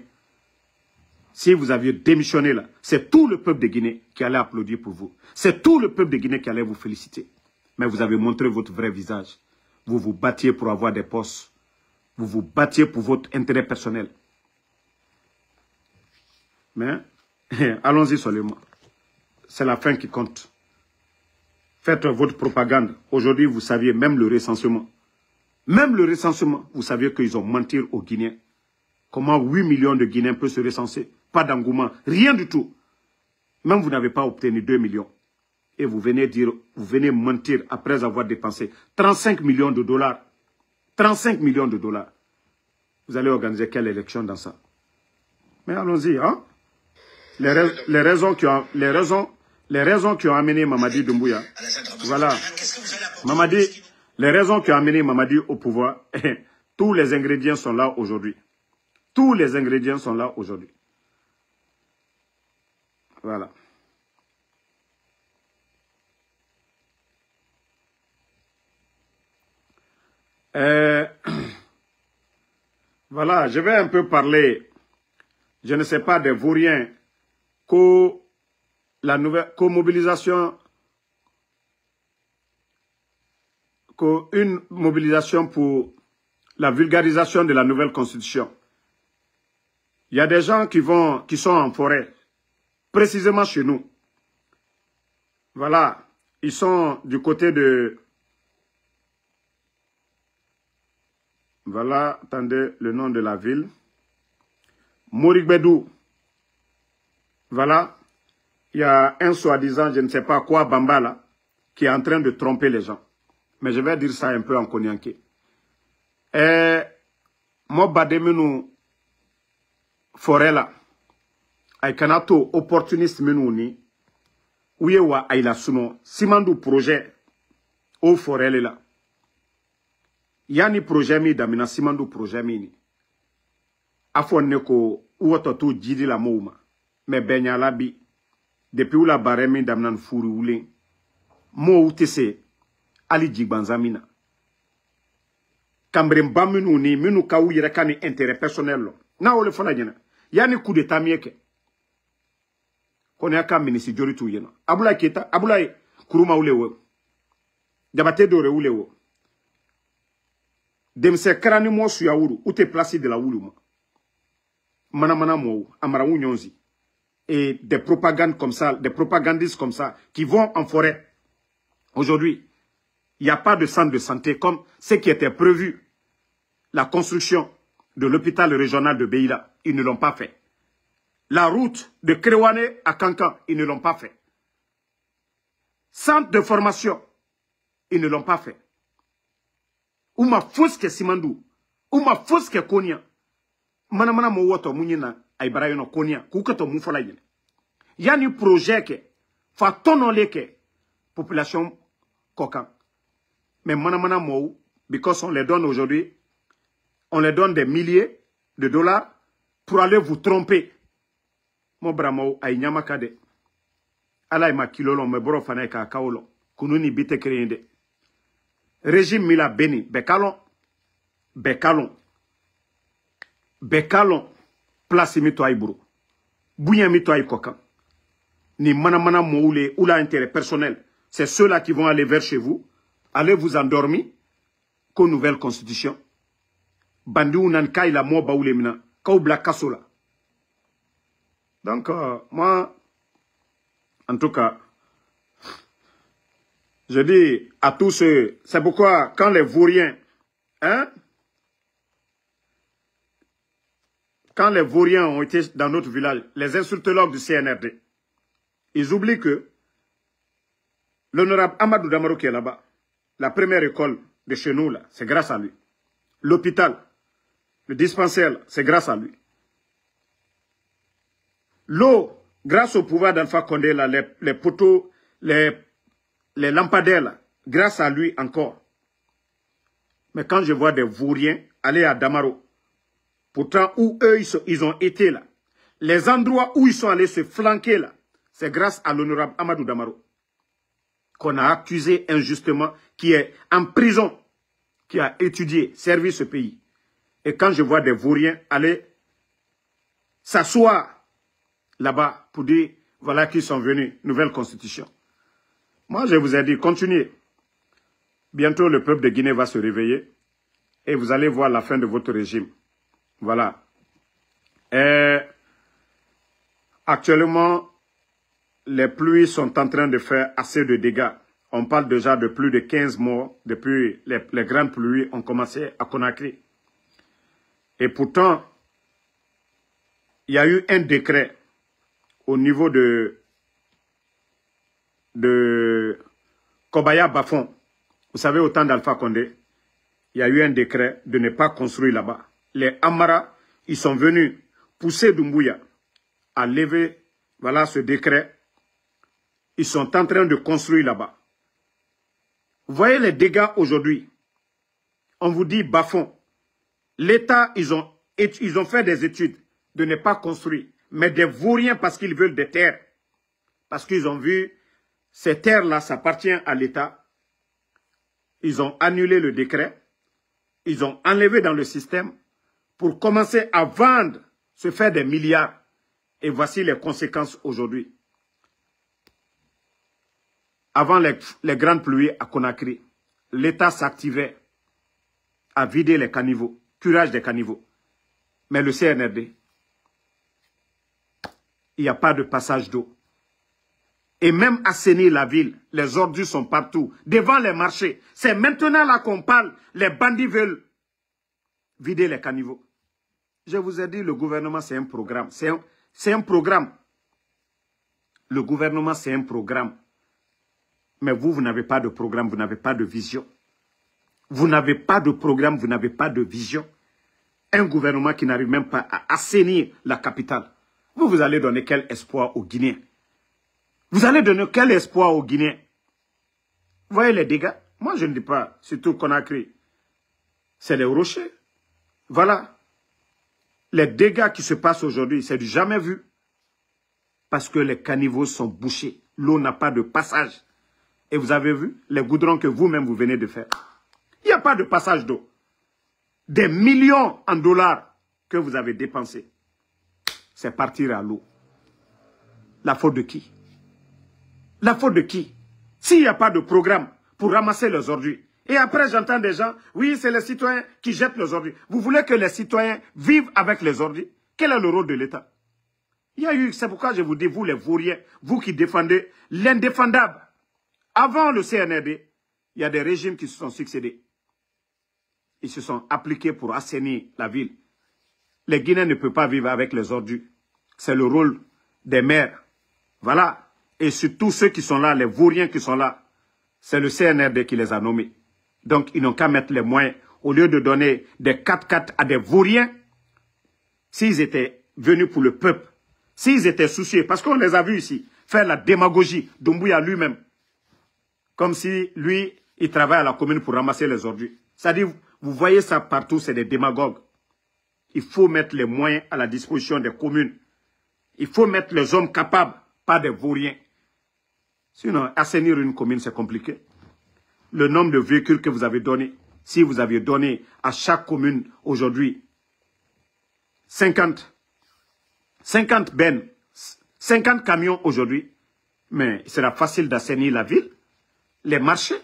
Si vous aviez démissionné là, c'est tout le peuple de Guinée qui allait applaudir pour vous. C'est tout le peuple de Guinée qui allait vous féliciter. Mais vous avez montré votre vrai visage. Vous vous battiez pour avoir des postes. Vous vous battiez pour votre intérêt personnel. Mais, allons-y seulement. C'est la fin qui compte. Faites votre propagande. Aujourd'hui, vous saviez même le recensement. Même le recensement, vous saviez qu'ils ont menti aux Guinéens. Comment 8 millions de Guinéens peuvent se recenser? Pas d'engouement, rien du tout. Même vous n'avez pas obtenu 2 millions. Et vous venez dire, vous venez mentir après avoir dépensé 35 millions de dollars. 35 millions de dollars. Vous allez organiser quelle élection dans ça? Mais allons-y, hein? Les raisons qui ont amené Mamadi Doumbouya. Voilà. Mamadi, les raisons qui ont amené Mamadi au pouvoir, tous les ingrédients sont là aujourd'hui. Tous les ingrédients sont là aujourd'hui. Voilà. Voilà, je vais un peu parler, je ne sais pas, des vauriens, mobilisation, une mobilisation pour la vulgarisation de la nouvelle constitution. Il y a des gens qui sont en forêt, précisément chez nous. Voilà, ils sont du côté de... Voilà, attendez le nom de la ville. Morigbedou. Voilà, il y a un soi-disant, je ne sais pas quoi, Bambala, qui est en train de tromper les gens. Mais je vais dire ça un peu en konyanké. Moi, bademenu forêt là, ay kanato opportuniste menu ni, ouye wa ay la suno, simandu projet au forêt là. Yani projet mi damina simandu projet mi ni. Afon neko uoto tu jidi la mouma. Mais benya labi. Depuis où la barème damnan furi oulen. Mo utese ali jigbanzamina. Kambrem baminu ni minu ka ou yere kani intérêt personnel lo. Na ole fona jena. Yani coup d'état mieke. Kone aka minisi joritu yena. Abula keta, abula kuruma ule wo. Jabate dore ule wo. Demse krani mo suya uru, ou te placé de la uru. Manamana mo, amara unyonzi. Et des propagandes comme ça, des propagandistes comme ça, qui vont en forêt. Aujourd'hui, il n'y a pas de centre de santé comme ce qui était prévu. La construction de l'hôpital régional de Beila, ils ne l'ont pas fait. La route de Krewane à Kankan, ils ne l'ont pas fait. Centre de formation, ils ne l'ont pas fait. Ouma Fouske Simandou, Ouma Fouske Konya, Manamana Mowoto Mounina, Aibarayono Konya, Koukato Moufolayen. Yani projet ke, fa tonole ke, population Kokan. Mais Manamana Mou, because on les donne aujourd'hui, on les donne des milliers de dollars pour aller vous tromper. Mon bramo, Aïnyamakade. Alaï ma kilolo, me bro fanay ka kaolo, kununi bite kreyende. Régime Mila Beni, Bekalon, place mitoy bro. Bouyan mitoy Kokan. Ni manamana moule ou la intérêt personnel. C'est ceux-là qui vont aller vers chez vous, aller vous endormir, qu'aux nouvelle constitution. Bandi ou nan kay la mo baoule mina, kaoubla kasola. Donc, moi, en tout cas, Je dis à tous ceux, c'est pourquoi quand les vauriens, hein, quand les vauriens ont été dans notre village, les insultologues du CNRD, ils oublient que l'honorable Amadou Damaro qui est là-bas, la première école de chez nous, là, c'est grâce à lui. L'hôpital, le dispensaire, c'est grâce à lui. L'eau, grâce au pouvoir d'Alpha Condé, là, les poteaux, les lampadaires, là, grâce à lui encore. Mais quand je vois des vauriens aller à Damaro, pourtant où eux, ils ont été là, les endroits où ils sont allés se flanquer là, c'est grâce à l'honorable Amadou Damaro qu'on a accusé injustement, qui est en prison, qui a étudié, servi ce pays. Et quand je vois des vauriens aller s'asseoir là-bas pour dire, voilà qu'ils sont venus, nouvelle constitution. Moi, je vous ai dit, continuez. Bientôt, le peuple de Guinée va se réveiller et vous allez voir la fin de votre régime. Voilà. Et actuellement, les pluies sont en train de faire assez de dégâts. On parle déjà de plus de 15 morts depuis les grandes pluies ont commencé à Conakry. Et pourtant, il y a eu un décret au niveau de Kobaya Bafon. Vous savez, au temps d'Alpha Condé, il y a eu un décret de ne pas construire là-bas. Les Amara, ils sont venus pousser Doumbouya à lever, voilà, ce décret. Ils sont en train de construire là-bas. Vous voyez les dégâts aujourd'hui. On vous dit Bafon. L'État, ils ont fait des études de ne pas construire. Mais des vauriens parce qu'ils veulent des terres. Parce qu'ils ont vu, ces terres-là, ça appartient à l'État. Ils ont annulé le décret. Ils ont enlevé dans le système pour commencer à vendre, se faire des milliards. Et voici les conséquences aujourd'hui. Avant les grandes pluies à Conakry, l'État s'activait à vider les caniveaux, curage des caniveaux. Mais le CNRD, il n'y a pas de passage d'eau. Et même assainir la ville, les ordures sont partout, devant les marchés. C'est maintenant là qu'on parle, les bandits veulent vider les caniveaux. Je vous ai dit, le gouvernement, c'est un programme. C'est un programme. Le gouvernement, c'est un programme. Mais vous n'avez pas de programme, vous n'avez pas de vision. Vous n'avez pas de programme, vous n'avez pas de vision. Un gouvernement qui n'arrive même pas à assainir la capitale. Vous allez donner quel espoir aux Guinéens? Vous allez donner quel espoir aux Guinéens? Vous voyez les dégâts? Moi, je ne dis pas, surtout Conakry. C'est les rochers. Voilà. Les dégâts qui se passent aujourd'hui, c'est du jamais vu. Parce que les caniveaux sont bouchés. L'eau n'a pas de passage. Et vous avez vu les goudrons que vous-même vous venez de faire. Il n'y a pas de passage d'eau. Des millions en dollars que vous avez dépensés. C'est partir à l'eau. La faute de qui? La faute de qui? S'il n'y a pas de programme pour ramasser les ordures. Et après, j'entends des gens, oui, c'est les citoyens qui jettent les ordures. Vous voulez que les citoyens vivent avec les ordures? Quel est le rôle de l'État? Il y a eu, c'est pourquoi je vous dis, vous les vauriens, vous qui défendez l'indéfendable. Avant le CNRD, il y a des régimes qui se sont succédés. Ils se sont appliqués pour assainir la ville. Les Guinéens ne peuvent pas vivre avec les ordures. C'est le rôle des maires. Voilà. Et surtout ceux qui sont là, les vauriens qui sont là, c'est le CNRD qui les a nommés. Donc, ils n'ont qu'à mettre les moyens. Au lieu de donner des 4x4 à des vauriens, s'ils étaient venus pour le peuple, s'ils étaient soucieux, parce qu'on les a vus ici, faire la démagogie, Doumbouya lui-même, comme si lui, il travaille à la commune pour ramasser les ordures. C'est-à-dire, vous voyez ça partout, c'est des démagogues. Il faut mettre les moyens à la disposition des communes. Il faut mettre les hommes capables, pas des vauriens. Sinon, assainir une commune, c'est compliqué. Le nombre de véhicules que vous avez donné, si vous aviez donné à chaque commune aujourd'hui 50 bennes, 50 camions aujourd'hui, mais il sera facile d'assainir la ville, les marchés.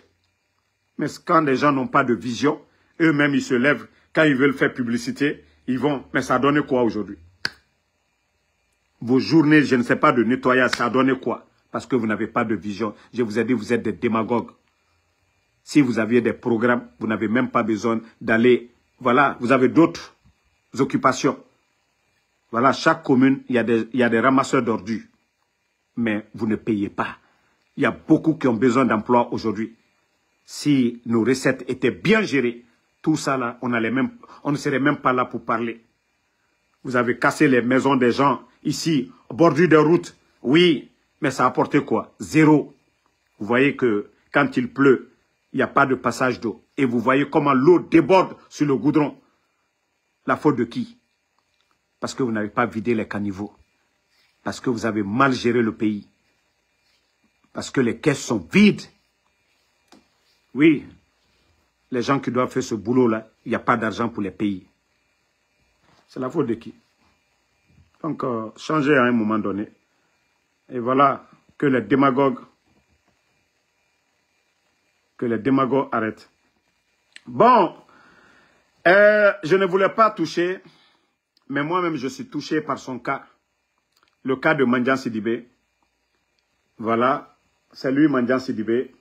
Mais quand les gens n'ont pas de vision, eux-mêmes ils se lèvent, quand ils veulent faire publicité, ils vont. Mais ça a donné quoi aujourd'hui? Vos journées, je ne sais pas, de nettoyage, ça a donné quoi? Parce que vous n'avez pas de vision. Je vous ai dit, vous êtes des démagogues. Si vous aviez des programmes, vous n'avez même pas besoin d'aller... Voilà, vous avez d'autres occupations. Voilà, chaque commune, il y a des ramasseurs d'ordures. Mais vous ne payez pas. Il y a beaucoup qui ont besoin d'emploi aujourd'hui. Si nos recettes étaient bien gérées, tout ça là, on ne serait même pas là pour parler. Vous avez cassé les maisons des gens ici, au bordure des routes. Oui, mais ça a apporté quoi? Zéro. Vous voyez que quand il pleut, il n'y a pas de passage d'eau. Et vous voyez comment l'eau déborde sur le goudron. La faute de qui? Parce que vous n'avez pas vidé les caniveaux. Parce que vous avez mal géré le pays. Parce que les caisses sont vides. Oui, les gens qui doivent faire ce boulot-là, il n'y a pas d'argent pour les payer. C'est la faute de qui? Donc, changez à un moment donné. Et voilà, que les démagogues arrêtent. Bon, je ne voulais pas toucher, mais moi-même, je suis touché par son cas. Le cas de Mandian Sidibé. Voilà, c'est lui, Mandian Sidibé.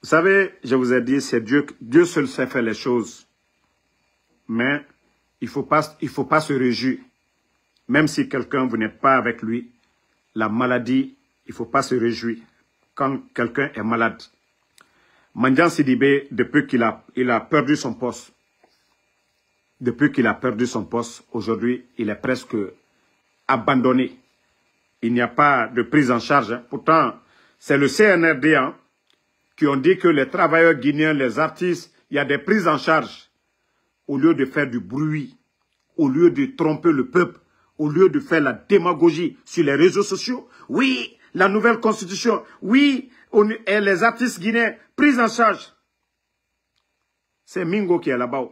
Vous savez, je vous ai dit, c'est Dieu seul sait faire les choses. Mais il faut pas se réjouir. Même si quelqu'un, vous n'êtes pas avec lui, la maladie, il ne faut pas se réjouir quand quelqu'un est malade. Mandian Sidibé, depuis qu'il a perdu son poste, aujourd'hui, il est presque abandonné. Il n'y a pas de prise en charge. Hein. Pourtant, c'est le CNRD hein, qui ont dit que les travailleurs guinéens, les artistes, il y a des prises en charge. Au lieu de faire du bruit, au lieu de tromper le peuple, au lieu de faire la démagogie sur les réseaux sociaux. Oui, la nouvelle constitution. Oui, et les artistes guinéens, prise en charge. C'est Mingo qui est là-bas.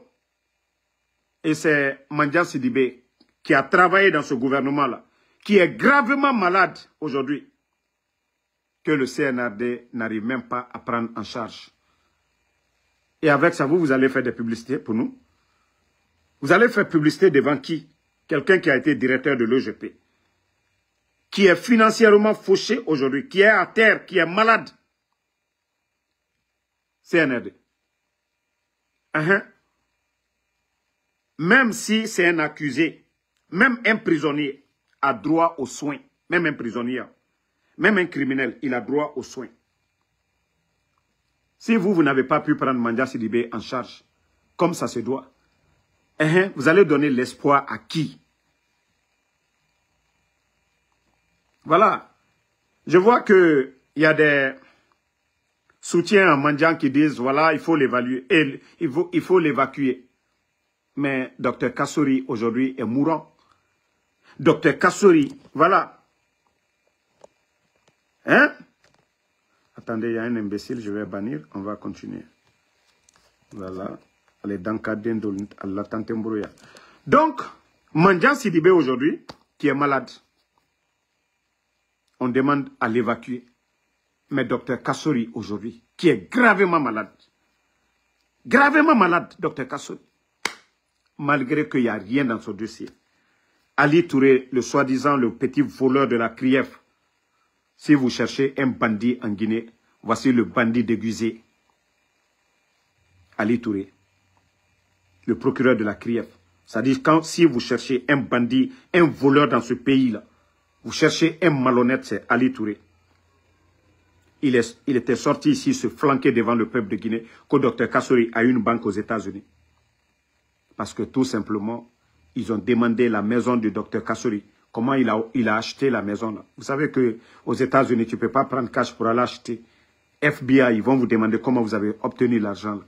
Et c'est Mandian Sidibé qui a travaillé dans ce gouvernement-là, qui est gravement malade aujourd'hui, que le CNRD n'arrive même pas à prendre en charge. Et avec ça, vous allez faire des publicités pour nous. Vous allez faire publicité devant qui? Quelqu'un qui a été directeur de l'EGP, qui est financièrement fauché aujourd'hui, qui est à terre, qui est malade. CNRD. Même si c'est un accusé, même un prisonnier a droit aux soins. Même un prisonnier, même un criminel, il a droit aux soins. Si vous n'avez pas pu prendre Mandian Sidibé en charge, comme ça se doit, vous allez donner l'espoir à qui? Voilà. Je vois qu'il y a des soutiens à Mandian qui disent, voilà, il faut l'évaluer, il faut l'évacuer. Mais Dr Kassori, aujourd'hui, est mourant. Dr Kassori, voilà. Hein? Attendez, il y a un imbécile, je vais bannir, on va continuer. Voilà. Donc, Mandian Sidibé aujourd'hui, qui est malade, on demande à l'évacuer. Mais Dr Kassori aujourd'hui, qui est gravement malade, Dr Kassori, malgré qu'il n'y a rien dans son dossier. Ali Touré, le soi-disant le petit voleur de la CRIEF, si vous cherchez un bandit en Guinée, voici le bandit déguisé. Ali Touré, le procureur de la CRIEF. C'est-à-dire, si vous cherchez un bandit, un voleur dans ce pays-là, vous cherchez un malhonnête, c'est Ali Touré. Il était sorti ici se flanquer devant le peuple de Guinée que Dr Kassori a une banque aux États-Unis. Parce que tout simplement, ils ont demandé la maison du Dr Kassori. Comment il a acheté la maison là. Vous savez qu'aux États-Unis, tu ne peux pas prendre cash pour aller acheter. FBI, ils vont vous demander comment vous avez obtenu l'argent.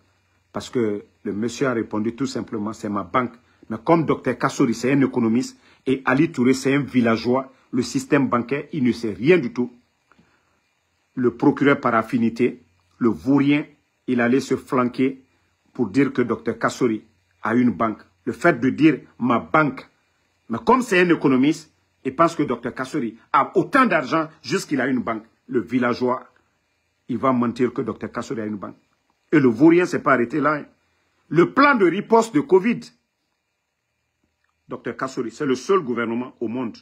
Parce que le monsieur a répondu tout simplement, c'est ma banque. Mais comme Dr Kassori, c'est un économiste, et Ali Touré, c'est un villageois, le système bancaire, il ne sait rien du tout. Le procureur par affinité, le vaurien, il allait se flanquer pour dire que Dr Kassori a une banque. Le fait de dire ma banque, mais comme c'est un économiste, il pense que Dr Kassori a autant d'argent jusqu'il a une banque. Le villageois, il va mentir que Dr Kassori a une banque. Et le vaurien ne s'est pas arrêté là. Hein. Le plan de riposte de Covid, Dr Kassori, c'est le seul gouvernement au monde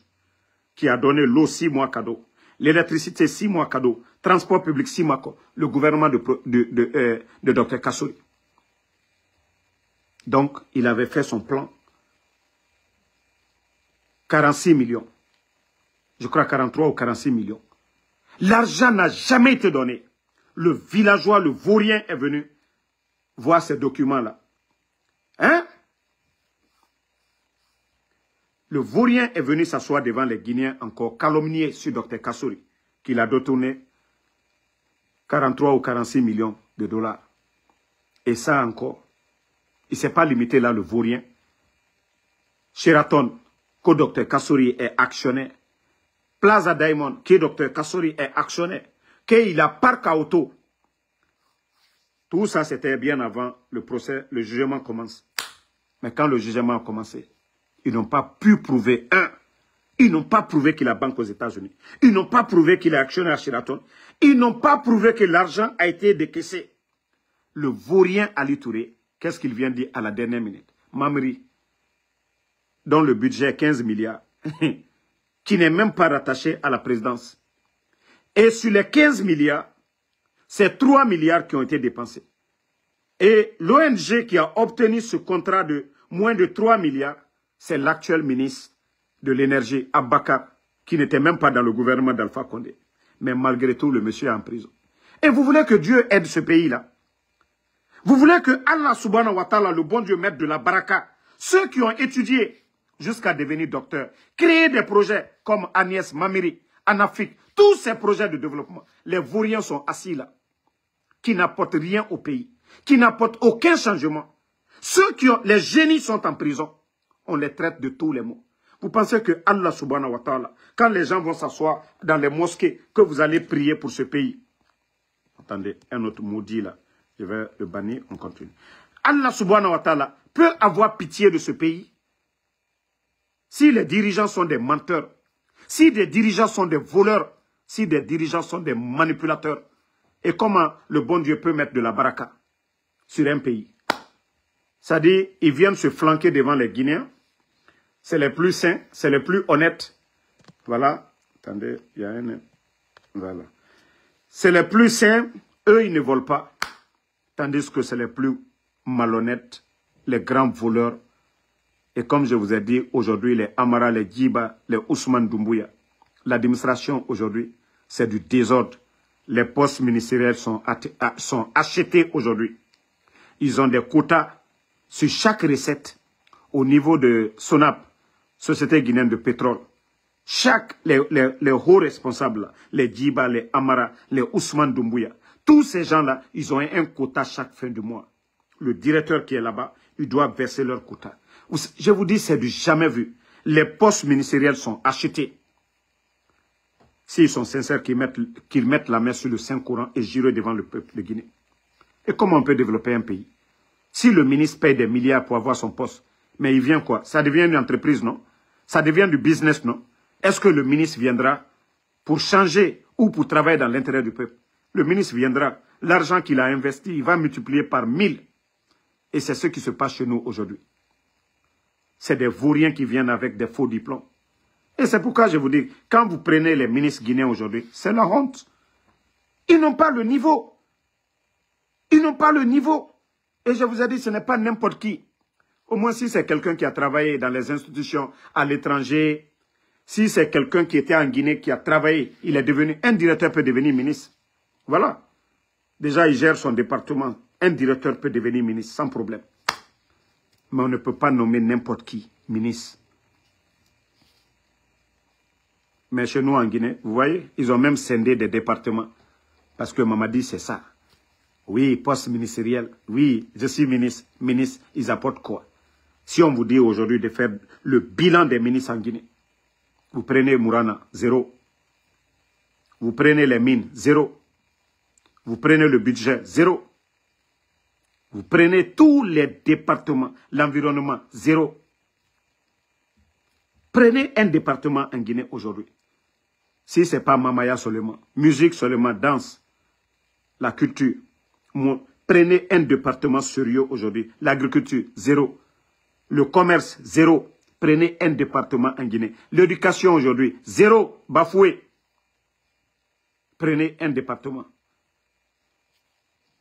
qui a donné l'eau 6 mois cadeau. L'électricité, 6 mois cadeau. Transport public, 6 mois. Le gouvernement de Dr Kassory. Donc, il avait fait son plan. 46 millions. Je crois 43 ou 46 millions. L'argent n'a jamais été donné. Le villageois, le vaurien est venu voir ces documents-là. Hein? Le vaurien est venu s'asseoir devant les Guinéens encore calomnier sur Dr Kassory, qu'il a détourné 43 ou 46 millions de dollars. Et ça encore, il ne s'est pas limité là, le vaurien. Sheraton, que Dr Kassory est actionnaire. Plaza Diamond, que Dr Kassory est actionnaire. Qu'il a parc à auto. Tout ça, c'était bien avant le procès, le jugement commence. Mais quand le jugement a commencé, ils n'ont pas pu prouver, ils n'ont pas prouvé qu'il a banque aux États-Unis. Ils n'ont pas prouvé qu'il est actionnaire à Sheraton. Ils n'ont pas prouvé que l'argent a été décaissé. Le vaurien Ali Touré, qu'est-ce qu'il vient dire à la dernière minute? Mamri, dont le budget est 15 milliards, qui n'est même pas rattaché à la présidence. Et sur les 15 milliards, c'est 3 milliards qui ont été dépensés. Et l'ONG qui a obtenu ce contrat de moins de 3 milliards, c'est l'actuel ministre de l'énergie, Abakar, qui n'était même pas dans le gouvernement d'Alpha Condé. Mais malgré tout, le monsieur est en prison. Et vous voulez que Dieu aide ce pays-là? Vous voulez que Allah subhanahu wa ta'ala, le bon Dieu, mette de la baraka? Ceux qui ont étudié jusqu'à devenir docteur, créer des projets comme Agnès Mamiri, en Afrique, tous ces projets de développement, les vauriens sont assis là, qui n'apportent rien au pays, qui n'apportent aucun changement. Ceux qui ont, les génies sont en prison, on les traite de tous les mots. Vous pensez que Allah subhanahu wa ta'ala, quand les gens vont s'asseoir dans les mosquées, que vous allez prier pour ce pays? Attendez, un autre maudit là, je vais le bannir, on continue. Allah subhanahu wa ta'ala peut avoir pitié de ce pays si les dirigeants sont des menteurs, si des dirigeants sont des voleurs, si des dirigeants sont des manipulateurs. Et comment le bon Dieu peut mettre de la baraka sur un pays? C'est-à-dire, ils viennent se flanquer devant les Guinéens. C'est les plus sains, c'est les plus honnêtes. Voilà. Attendez, il y a un... Voilà. C'est les plus sains, eux, ils ne volent pas. Tandis que c'est les plus malhonnêtes, les grands voleurs. Et comme je vous ai dit, aujourd'hui, les Amara, les Djiba, les Ousmane Doumbouya, l'administration aujourd'hui, c'est du désordre. Les postes ministériels sont achetés aujourd'hui. Ils ont des quotas sur chaque recette au niveau de SONAP, Société guinéenne de pétrole. Les hauts responsables, les Djiba, les Amara, les Ousmane Doumbouya, tous ces gens-là, ils ont un quota chaque fin du mois. Le directeur qui est là-bas, il doit verser leur quota. Je vous dis, c'est du jamais vu. Les postes ministériels sont achetés. S'ils sont sincères, qu'ils mettent la main sur le Saint-Coran et jurent devant le peuple de Guinée. Et comment on peut développer un pays? Si le ministre paye des milliards pour avoir son poste, mais il vient quoi? Ça devient une entreprise, non? Ça devient du business, non? Est-ce que le ministre viendra pour changer ou pour travailler dans l'intérêt du peuple? Le ministre viendra. L'argent qu'il a investi, il va multiplier par 1000. Et c'est ce qui se passe chez nous aujourd'hui. C'est des vauriens qui viennent avec des faux diplômes. Et c'est pourquoi je vous dis, quand vous prenez les ministres guinéens aujourd'hui, c'est la honte. Ils n'ont pas le niveau. Ils n'ont pas le niveau. Et je vous ai dit, ce n'est pas n'importe qui. Au moins, si c'est quelqu'un qui a travaillé dans les institutions à l'étranger, si c'est quelqu'un qui était en Guinée, qui a travaillé, il est devenu, un directeur peut devenir ministre. Voilà. Déjà, il gère son département. Un directeur peut devenir ministre sans problème. Mais on ne peut pas nommer n'importe qui ministre. Mais chez nous en Guinée, vous voyez, ils ont même scindé des départements. Parce que Mamadi, c'est ça. Oui, poste ministériel. Oui, je suis ministre. Ministre, ils apportent quoi? Si on vous dit aujourd'hui de faire le bilan des ministres en Guinée, vous prenez Mourana, 0. Vous prenez les mines, 0. Vous prenez le budget, 0. Vous prenez tous les départements, l'environnement, 0. Prenez un département en Guinée aujourd'hui. Si ce n'est pas Mamaya seulement, musique seulement, danse, la culture. Prenez un département sérieux aujourd'hui. L'agriculture, 0. Le commerce, 0. Prenez un département en Guinée. L'éducation aujourd'hui, 0. Bafoué. Prenez un département.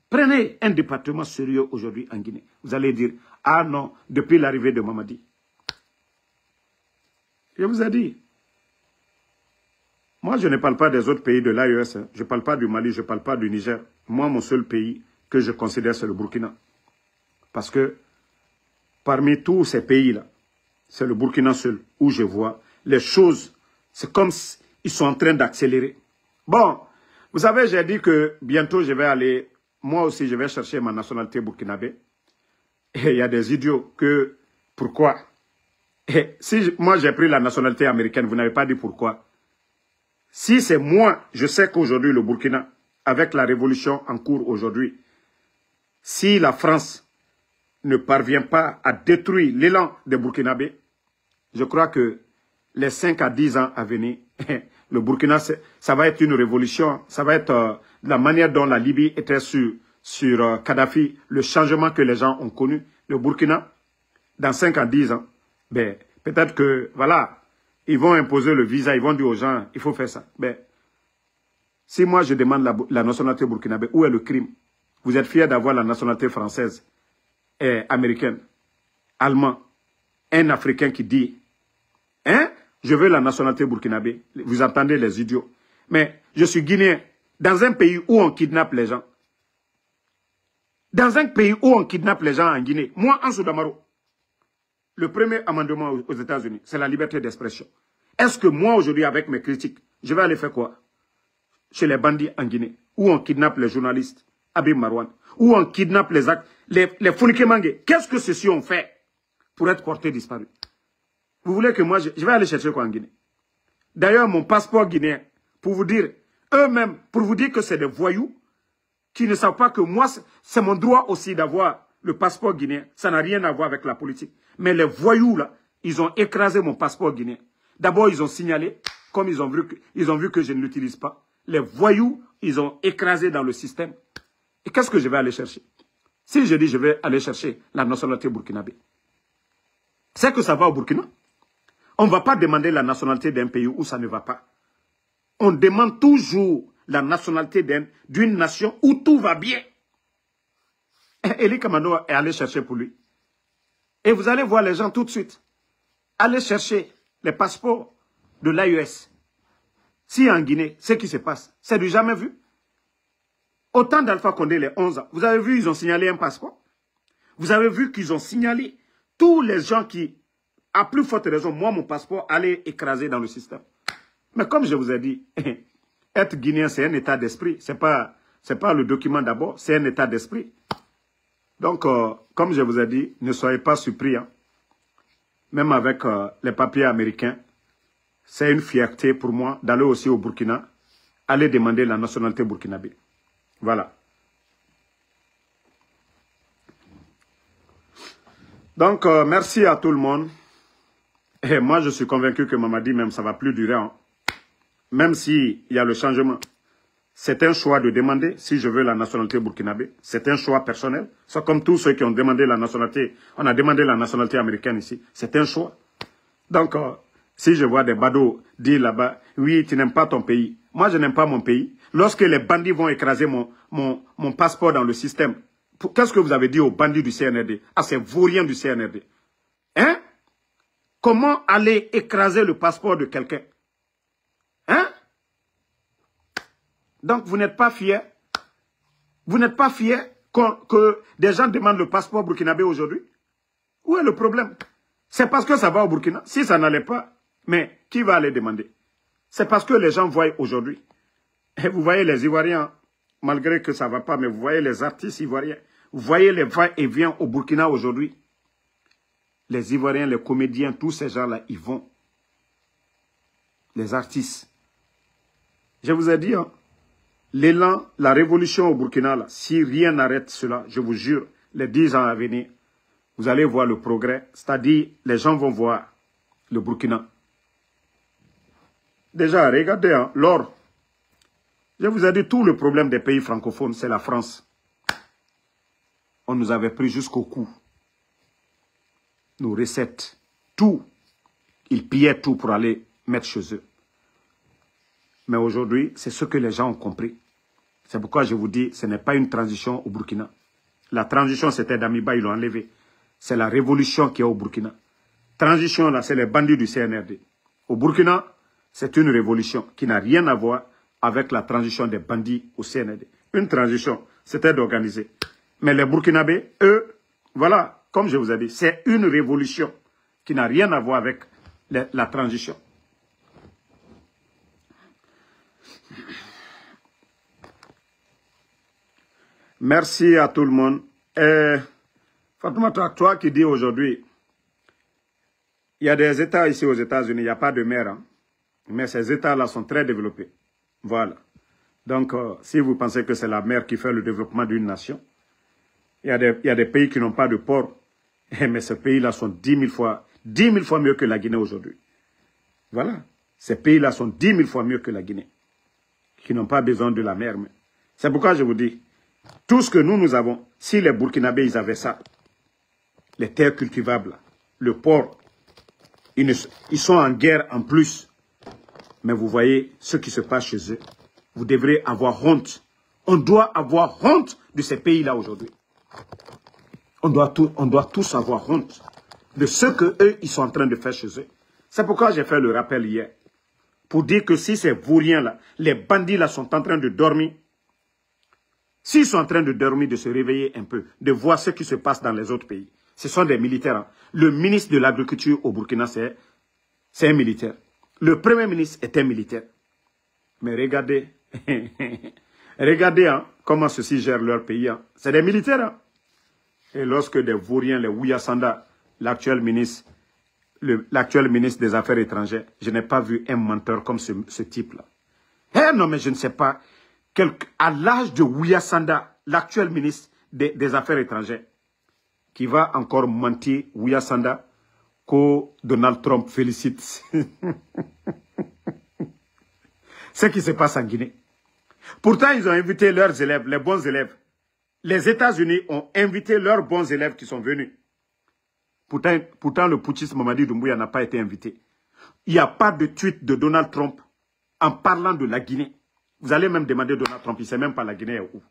Prenez un département sérieux aujourd'hui en Guinée. Vous allez dire, ah non, depuis l'arrivée de Mamadi. Je vous ai dit. Moi, je ne parle pas des autres pays de l'AES. Je ne parle pas du Mali, je ne parle pas du Niger. Moi, mon seul pays que je considère, c'est le Burkina. Parce que parmi tous ces pays-là, c'est le Burkina seul où je vois les choses. C'est comme s'ils sont en train d'accélérer. Bon, vous savez, j'ai dit que bientôt je vais aller, moi aussi je vais chercher ma nationalité burkinabé. Et il y a des idiots que, pourquoi? Et si moi j'ai pris la nationalité américaine, vous n'avez pas dit pourquoi. Si c'est moi, je sais qu'aujourd'hui le Burkina, avec la révolution en cours aujourd'hui, si la France ne parvient pas à détruire l'élan des Burkinabés, je crois que les 5 à 10 ans à venir, le Burkina, ça va être une révolution. Ça va être la manière dont la Libye était sur Kadhafi, le changement que les gens ont connu. Le Burkina, dans 5 à 10 ans, ben, peut-être que, voilà, ils vont imposer le visa, ils vont dire aux gens, il faut faire ça. Ben, si moi je demande la nationalité burkinabé, où est le crime? Vous êtes fiers d'avoir la nationalité française et américaine, allemand, un Africain qui dit, hein, je veux la nationalité burkinabé. Vous entendez les idiots. Mais je suis guinéen, dans un pays où on kidnappe les gens. Dans un pays où on kidnappe les gens en Guinée, moi, Ansou Damaro, le premier amendement aux États-Unis, c'est la liberté d'expression. Est-ce que moi, aujourd'hui, avec mes critiques, je vais aller faire quoi? Chez les bandits en Guinée, où on kidnappe les journalistes, Abim Marwan, où on kidnappe les Founikemangue. Qu'est-ce que ceux-ci ont fait pour être portés disparus? Vous voulez que moi, je vais aller chercher quoi en Guinée? D'ailleurs, mon passeport guinéen, pour vous dire, eux-mêmes, pour vous dire que c'est des voyous, qui ne savent pas que moi, c'est mon droit aussi d'avoir le passeport guinéen. Ça n'a rien à voir avec la politique. Mais les voyous, là, ils ont écrasé mon passeport guinéen. D'abord, ils ont signalé, comme ils ont vu que je ne l'utilise pas. Les voyous, ils ont écrasé dans le système. Et qu'est-ce que je vais aller chercher? Si je dis je vais aller chercher la nationalité burkinabé, c'est que ça va au Burkina. On ne va pas demander la nationalité d'un pays où ça ne va pas. On demande toujours la nationalité d'une nation où tout va bien. Eli Kamano est allé chercher pour lui. Et vous allez voir les gens tout de suite. Allez chercher les passeports de l'AES. Si en Guinée, ce qui se passe, c'est du jamais vu. Autant d'Alpha Condé, les 11 ans, vous avez vu, ils ont signalé un passeport. Vous avez vu qu'ils ont signalé tous les gens qui, à plus forte raison, moi, mon passeport allait écraser dans le système. Mais comme je vous ai dit, être guinéen, c'est un état d'esprit. C'est pas le document d'abord, c'est un état d'esprit. Donc, comme je vous ai dit, ne soyez pas surpris. Hein. Même avec les papiers américains, c'est une fierté pour moi d'aller aussi au Burkina, aller demander la nationalité burkinabé. Voilà. Donc, merci à tout le monde. Et moi, je suis convaincu que Mamadi, même, ça ne va plus durer. Hein. Même s'il y a le changement. C'est un choix de demander si je veux la nationalité burkinabé. C'est un choix personnel. C'est comme tous ceux qui ont demandé la nationalité. On a demandé la nationalité américaine ici. C'est un choix. Donc, si je vois des badauds dire là-bas, oui, tu n'aimes pas ton pays. Moi, je n'aime pas mon pays. Lorsque les bandits vont écraser mon passeport dans le système, qu'est-ce que vous avez dit aux bandits du CNRD, à ces vauriens du CNRD? Hein? Comment aller écraser le passeport de quelqu'un? Hein? Donc, vous n'êtes pas fiers? Vous n'êtes pas fiers que des gens demandent le passeport burkinabé aujourd'hui? Où est le problème? C'est parce que ça va au Burkina. Si ça n'allait pas, mais qui va aller demander? C'est parce que les gens voient aujourd'hui. Et vous voyez les Ivoiriens, malgré que ça ne va pas, mais vous voyez les artistes ivoiriens. Vous voyez les va-et-vient au Burkina aujourd'hui. Les Ivoiriens, les comédiens, tous ces gens-là, ils vont. Les artistes. Je vous ai dit, hein, l'élan, la révolution au Burkina, là, si rien n'arrête cela, je vous jure, les 10 ans à venir, vous allez voir le progrès. C'est-à-dire, les gens vont voir le Burkina. Déjà, regardez, hein, l'or. Je vous ai dit, tout le problème des pays francophones, c'est la France. On nous avait pris jusqu'au cou. Nos recettes, tout. Ils pillaient tout pour aller mettre chez eux. Mais aujourd'hui, c'est ce que les gens ont compris. C'est pourquoi je vous dis, ce n'est pas une transition au Burkina. La transition, c'était Damiba, ils l'ont enlevé. C'est la révolution qui est au Burkina. Transition, là, c'est les bandits du CNRD. Au Burkina, c'est une révolution qui n'a rien à voir avec la transition des bandits au CNRD. Une transition, c'était d'organiser. Mais les Burkinabés, eux, voilà, comme je vous ai dit, c'est une révolution qui n'a rien à voir avec la transition. Merci à tout le monde. Fatoumata, toi qui dis aujourd'hui, il y a des États ici aux États-Unis, il n'y a pas de mer, hein, mais ces États-là sont très développés. Voilà. Donc, si vous pensez que c'est la mer qui fait le développement d'une nation, il y a des pays qui n'ont pas de port, mais ces pays-là sont 10 000 fois mieux que la Guinée aujourd'hui. Voilà. Ces pays-là sont 10 000 fois mieux que la Guinée, qui n'ont pas besoin de la mer. C'est pourquoi je vous dis, tout ce que nous avons, si les Burkinabés, ils avaient ça, les terres cultivables, le port, ils sont en guerre en plus. Mais vous voyez ce qui se passe chez eux. Vous devrez avoir honte. On doit avoir honte de ces pays-là aujourd'hui. On doit tous avoir honte de ce qu'eux, ils sont en train de faire chez eux. C'est pourquoi j'ai fait le rappel hier. Pour dire que si ces vauriens-là, les bandits-là sont en train de dormir, s'ils sont en train de dormir, de se réveiller un peu, de voir ce qui se passe dans les autres pays, ce sont des militaires. Hein. Le ministre de l'Agriculture au Burkina, c'est un militaire. Le Premier ministre est un militaire. Mais regardez, regardez hein, comment ceux-ci gèrent leur pays. Hein. C'est des militaires. Hein. Et lorsque des vauriens, les Ouyasanda, l'actuel ministre des Affaires étrangères, je n'ai pas vu un menteur comme ce type-là. Eh non, mais je ne sais pas. À l'âge de Ouyasanda, l'actuel ministre des Affaires étrangères, qui va encore mentir, Ouyasanda, que Donald Trump félicite. Ce qui se passe en Guinée. Pourtant, ils ont invité leurs élèves, les bons élèves. Les États-Unis ont invité leurs bons élèves qui sont venus. Pourtant le putschiste Mamadi Doumbouya n'a pas été invité. Il n'y a pas de tweet de Donald Trump en parlant de la Guinée. Vous allez même demander Donald Trump, il ne sait même pas la Guinée est où.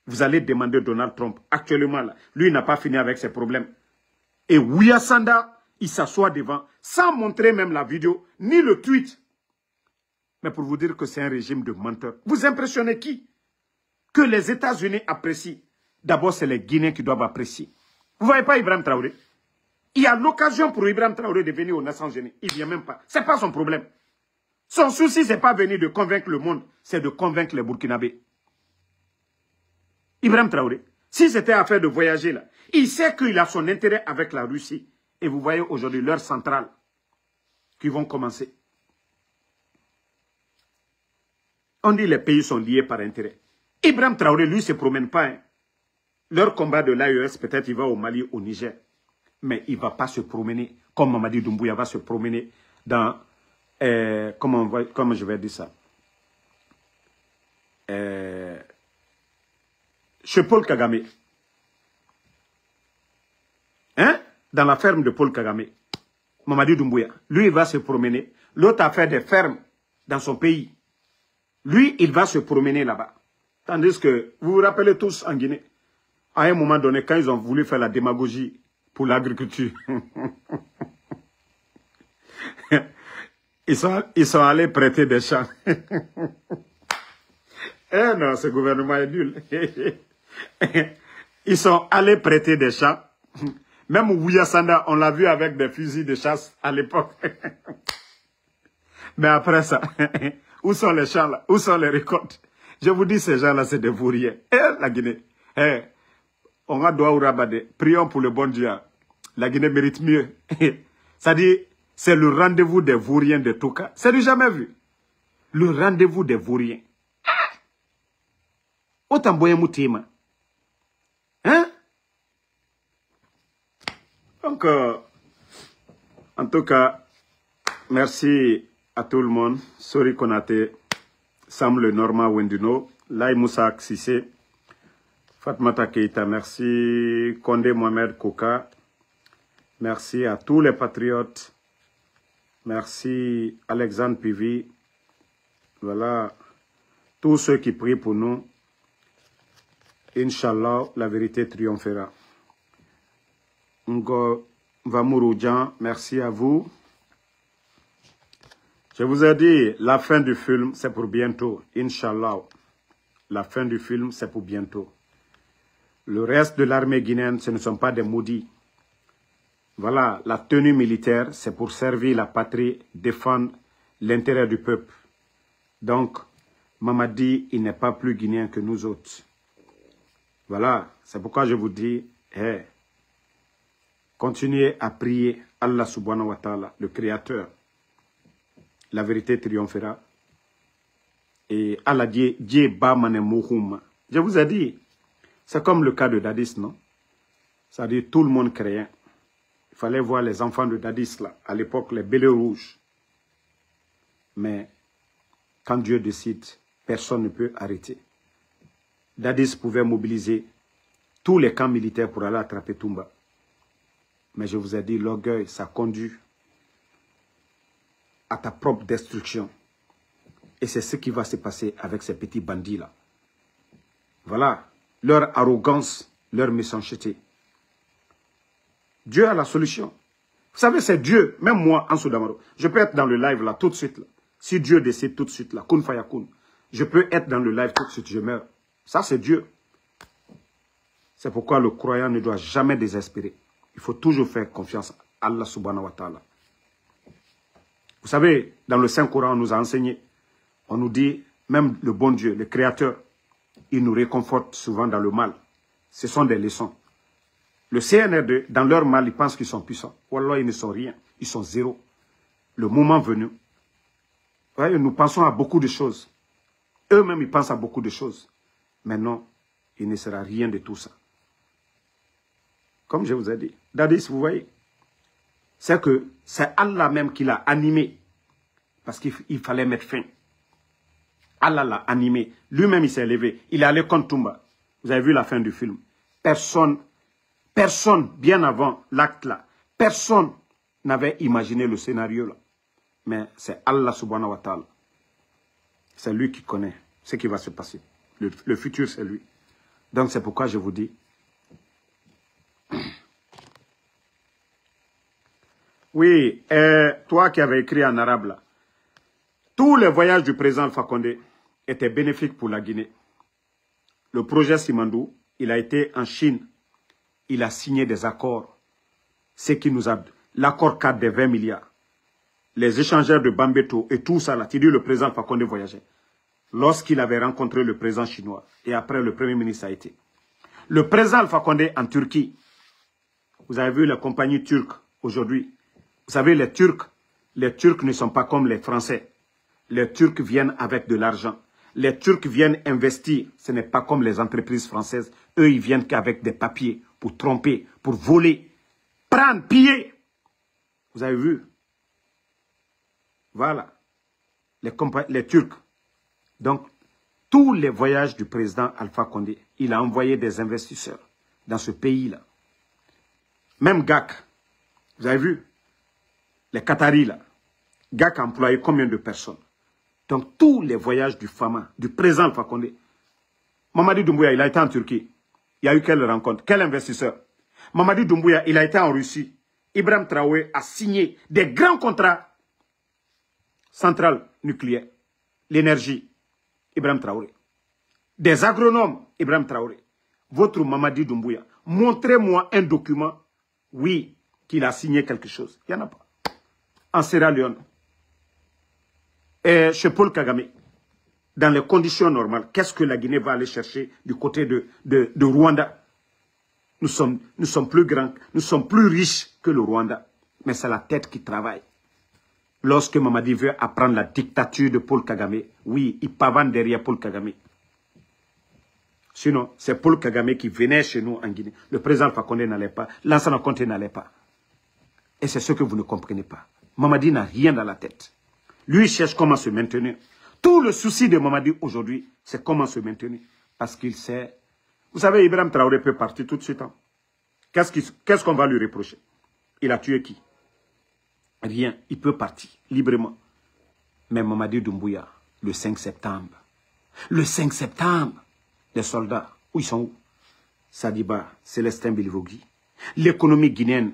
Vous allez demander Donald Trump, actuellement là, lui il n'a pas fini avec ses problèmes. Et Ouyasanda, il s'assoit devant, sans montrer même la vidéo, ni le tweet. Mais pour vous dire que c'est un régime de menteurs. Vous impressionnez qui? Que les États-Unis apprécient. D'abord, c'est les Guinéens qui doivent apprécier. Vous ne voyez pas Ibrahim Traoré? Il y a l'occasion pour Ibrahim Traoré de venir aux Nations Unies. Il ne vient même pas. Ce n'est pas son problème. Son souci, ce n'est pas venir de convaincre le monde, c'est de convaincre les Burkinabés. Ibrahim Traoré, si c'était affaire de voyager là, il sait qu'il a son intérêt avec la Russie. Et vous voyez aujourd'hui leurs centrales qui vont commencer. On dit que les pays sont liés par intérêt. Ibrahim Traoré, lui, ne se promène pas. Hein. Leur combat de l'AES, peut-être il va au Mali, au Niger. Mais il ne va pas se promener, comme Mamadi Doumbouya va se promener dans... comment je vais dire ça? Chez Paul Kagame. Hein? Dans la ferme de Paul Kagame. Mamadi Doumbouya. Lui, il va se promener. L'autre a fait des fermes dans son pays. Lui, il va se promener là-bas. Tandis que, vous vous rappelez tous en Guinée, à un moment donné, quand ils ont voulu faire la démagogie pour l'agriculture, ils sont allés prêter des champs. Eh non, ce gouvernement est nul. Ils sont allés prêter des champs. Même Ouyasanda, on l'a vu avec des fusils de chasse à l'époque. Mais après ça, où sont les champs là? Où sont les récoltes? Je vous dis, ces gens-là, c'est des vauriens. Eh, la Guinée. Eh, on a droit au rabadé. Prions pour le bon Dieu. La Guinée mérite mieux. C'est-à-dire, c'est le rendez-vous des vauriens de Touka. C'est du jamais vu. Le rendez-vous des vauriens. Autant boye moutima. Hein? Donc, en tout cas, merci à tout le monde. Sori Konate, Sam le Norma Wenduno, Lai Moussa Sissé, Fatmata Keita, merci. Kondé Mohamed Koka, merci à tous les patriotes. Merci Alexandre Pivi. Voilà. Tous ceux qui prient pour nous, Inch'Allah, la vérité triomphera. Ngo Vamurujan, merci à vous. Je vous ai dit, la fin du film, c'est pour bientôt. Inch'Allah, la fin du film, c'est pour bientôt. Le reste de l'armée guinéenne, ce ne sont pas des maudits. Voilà, la tenue militaire, c'est pour servir la patrie, défendre l'intérêt du peuple. Donc, Mamadi, il n'est pas plus guinéen que nous autres. Voilà, c'est pourquoi je vous dis, hey, continuez à prier Allah subhanahu wa ta'ala, le Créateur. La vérité triomphera. Et Allah dit, je vous ai dit, c'est comme le cas de Dadis, non? C'est-à-dire tout le monde craignait. Il fallait voir les enfants de Dadis, là, à l'époque, les bélets rouges. Mais quand Dieu décide, personne ne peut arrêter. Dadis pouvait mobiliser tous les camps militaires pour aller attraper Toumba. Mais je vous ai dit, l'orgueil, ça conduit à ta propre destruction. Et c'est ce qui va se passer avec ces petits bandits-là. Voilà, leur arrogance, leur méchanceté. Dieu a la solution. Vous savez, c'est Dieu, même moi, en Soudamaro. Je peux être dans le live là, tout de suite. Là. Si Dieu décide tout de suite, là, kun fayakun, je peux être dans le live tout de suite, je meurs. Ça, c'est Dieu. C'est pourquoi le croyant ne doit jamais désespérer. Il faut toujours faire confiance à Allah subhanahu wa ta'ala. Vous savez, dans le Saint-Coran, on nous a enseigné, on nous dit, même le bon Dieu, le Créateur, il nous réconforte souvent dans le mal. Ce sont des leçons. Le CNRD, dans leur mal, ils pensent qu'ils sont puissants. Wallah, ils ne sont rien. Ils sont zéro. Le moment venu, voyez, nous pensons à beaucoup de choses. Eux-mêmes, ils pensent à beaucoup de choses. Mais non, il ne sera rien de tout ça. Comme je vous ai dit, Dadis, vous voyez, c'est que c'est Allah même qui l'a animé. Parce qu'il fallait mettre fin. Allah l'a animé. Lui-même, il s'est levé. Il est allé contre Toumba. Vous avez vu la fin du film. Personne, bien avant l'acte là, personne n'avait imaginé le scénario là. Mais c'est Allah subhanahu wa ta'ala. C'est lui qui connaît ce qui va se passer. Le futur, c'est lui. Donc c'est pourquoi je vous dis, oui, toi qui avais écrit en arabe là, tous les voyages du président Alpha Condé étaient bénéfiques pour la Guinée. Le projet Simandou, il a été en Chine. Il a signé des accords. Ce qui nous a... L'accord 4 des 20 milliards. Les échangeurs de Bambeto et tout ça là. Tu dis le président Alpha Condé voyageait. Lorsqu'il avait rencontré le président chinois. Et après le premier ministre a été. Le président Alpha Condé en Turquie. Vous avez vu les compagnies turques aujourd'hui. Vous savez, les Turcs ne sont pas comme les Français. Les Turcs viennent avec de l'argent. Les Turcs viennent investir. Ce n'est pas comme les entreprises françaises. Eux, ils viennent qu'avec des papiers pour tromper, pour voler, prendre, piller. Vous avez vu? Voilà. Les Turcs. Donc, tous les voyages du président Alpha Condé, il a envoyé des investisseurs dans ce pays-là. Même GAC. Vous avez vu? Les Qataris, là. GAC a employé combien de personnes? Donc, tous les voyages du FAMA, du président Alpha Condé. Mamadi Doumbouya, il a été en Turquie. Il y a eu quelle rencontre? Quel investisseur? Mamadi Doumbouya, il a été en Russie. Ibrahim Traoré a signé des grands contrats. Centrales nucléaires. L'énergie. Ibrahim Traoré. Des agronomes. Ibrahim Traoré. Votre Mamadi Doumbouya, montrez-moi un document, oui, qu'il a signé quelque chose. Il n'y en a pas. En Sierra Leone. Et chez Paul Kagame, dans les conditions normales, qu'est-ce que la Guinée va aller chercher du côté de Rwanda? Nous sommes plus grands, nous sommes plus riches que le Rwanda. Mais c'est la tête qui travaille. Lorsque Mamadi veut apprendre la dictature de Paul Kagame, oui, il pavane derrière Paul Kagame. Sinon, c'est Paul Kagame qui venait chez nous en Guinée. Le président Alpha Condé n'allait pas, Lansana Conté n'allait pas. Et c'est ce que vous ne comprenez pas. Mamadi n'a rien dans la tête. Lui, il cherche comment se maintenir. Tout le souci de Mamadi aujourd'hui, c'est comment se maintenir. Parce qu'il sait... Vous savez, Ibrahim Traoré peut partir tout de suite. Hein. Qu'est-ce qu'on va lui reprocher? Il a tué qui? Rien. Il peut partir librement. Mais Mamadi Doumbouya, le 5 septembre. Le 5 septembre, les soldats, où ils sont où? Sadiba, Célestin Bilivogui. L'économie guinéenne,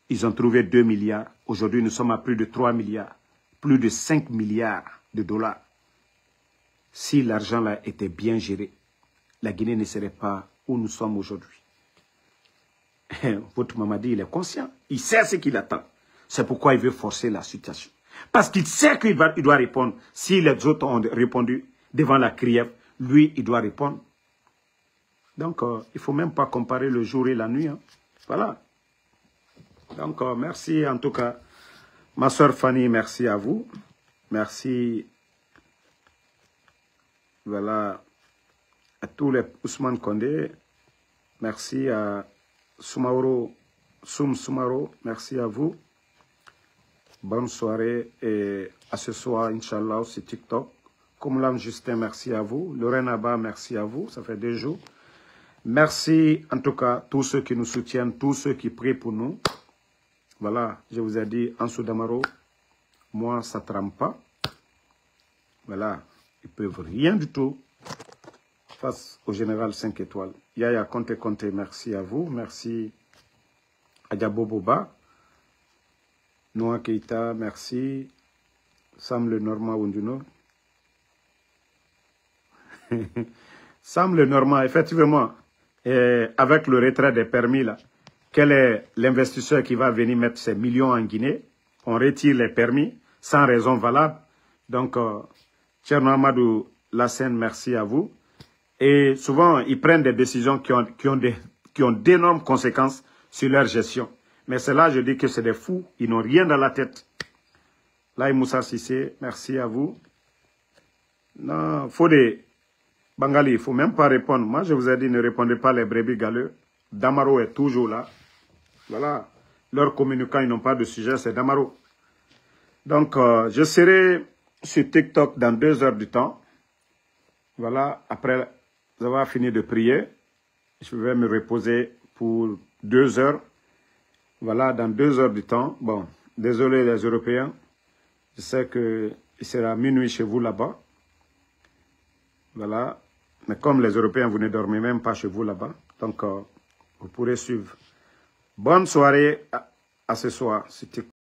ils ont trouvé 2 milliards. Aujourd'hui, nous sommes à plus de 3 milliards. Plus de 5 milliards de dollars. Si l'argent là était bien géré, la Guinée ne serait pas où nous sommes aujourd'hui. Votre Mamadi, il est conscient. Il sait ce qu'il attend. C'est pourquoi il veut forcer la situation. Parce qu'il sait qu'il doit répondre. Si les autres ont répondu devant la criève, lui, il doit répondre. Donc, il ne faut même pas comparer le jour et la nuit. Hein. Voilà. Donc, merci en tout cas. Ma soeur Fanny, merci à vous. Merci. Voilà. À tous les Ousmane Condé. Merci à Soumaoro, Soumaro. Merci à vous. Bonne soirée et à ce soir, Inch'Allah, c'est TikTok. Koumlam Justin, merci à vous. Lorraine Abba, merci à vous. Ça fait 2 jours. Merci en tout cas tous ceux qui nous soutiennent, tous ceux qui prient pour nous. Voilà, je vous ai dit, Ansou Damaro, moi, ça ne trempe pas. Voilà, ils ne peuvent rien du tout face au général 5 étoiles. Yaya Conte Conte, merci à vous. Merci Adjabo Boba. Noah Keita, merci. Sam le Normand Wunduno. Sam le Normand, effectivement, avec le retrait des permis, là, quel est l'investisseur qui va venir mettre ses millions en Guinée? On retire les permis sans raison valable. Donc, Tcherno Amadou Lassène, merci à vous. Et souvent, ils prennent des décisions qui ont d'énormes conséquences sur leur gestion. Mais c'est là, je dis que c'est des fous, ils n'ont rien dans la tête. Là, Moussa Sissé, merci à vous. Non, faut des... Bangali, il ne faut même pas répondre. Moi, je vous ai dit, ne répondez pas les brebis galeux. Damaro est toujours là. Voilà. Leurs communicants, ils n'ont pas de sujet, c'est Damaro. Donc, je serai sur TikTok dans 2 heures du temps. Voilà. Après avoir fini de prier, je vais me reposer pour 2 heures. Voilà, dans 2 heures du temps. Bon, désolé les Européens. Je sais qu'il sera minuit chez vous là-bas. Voilà. Mais comme les Européens, vous ne dormez même pas chez vous là-bas. Donc, vous pourrez suivre. Bonne soirée à ce soir.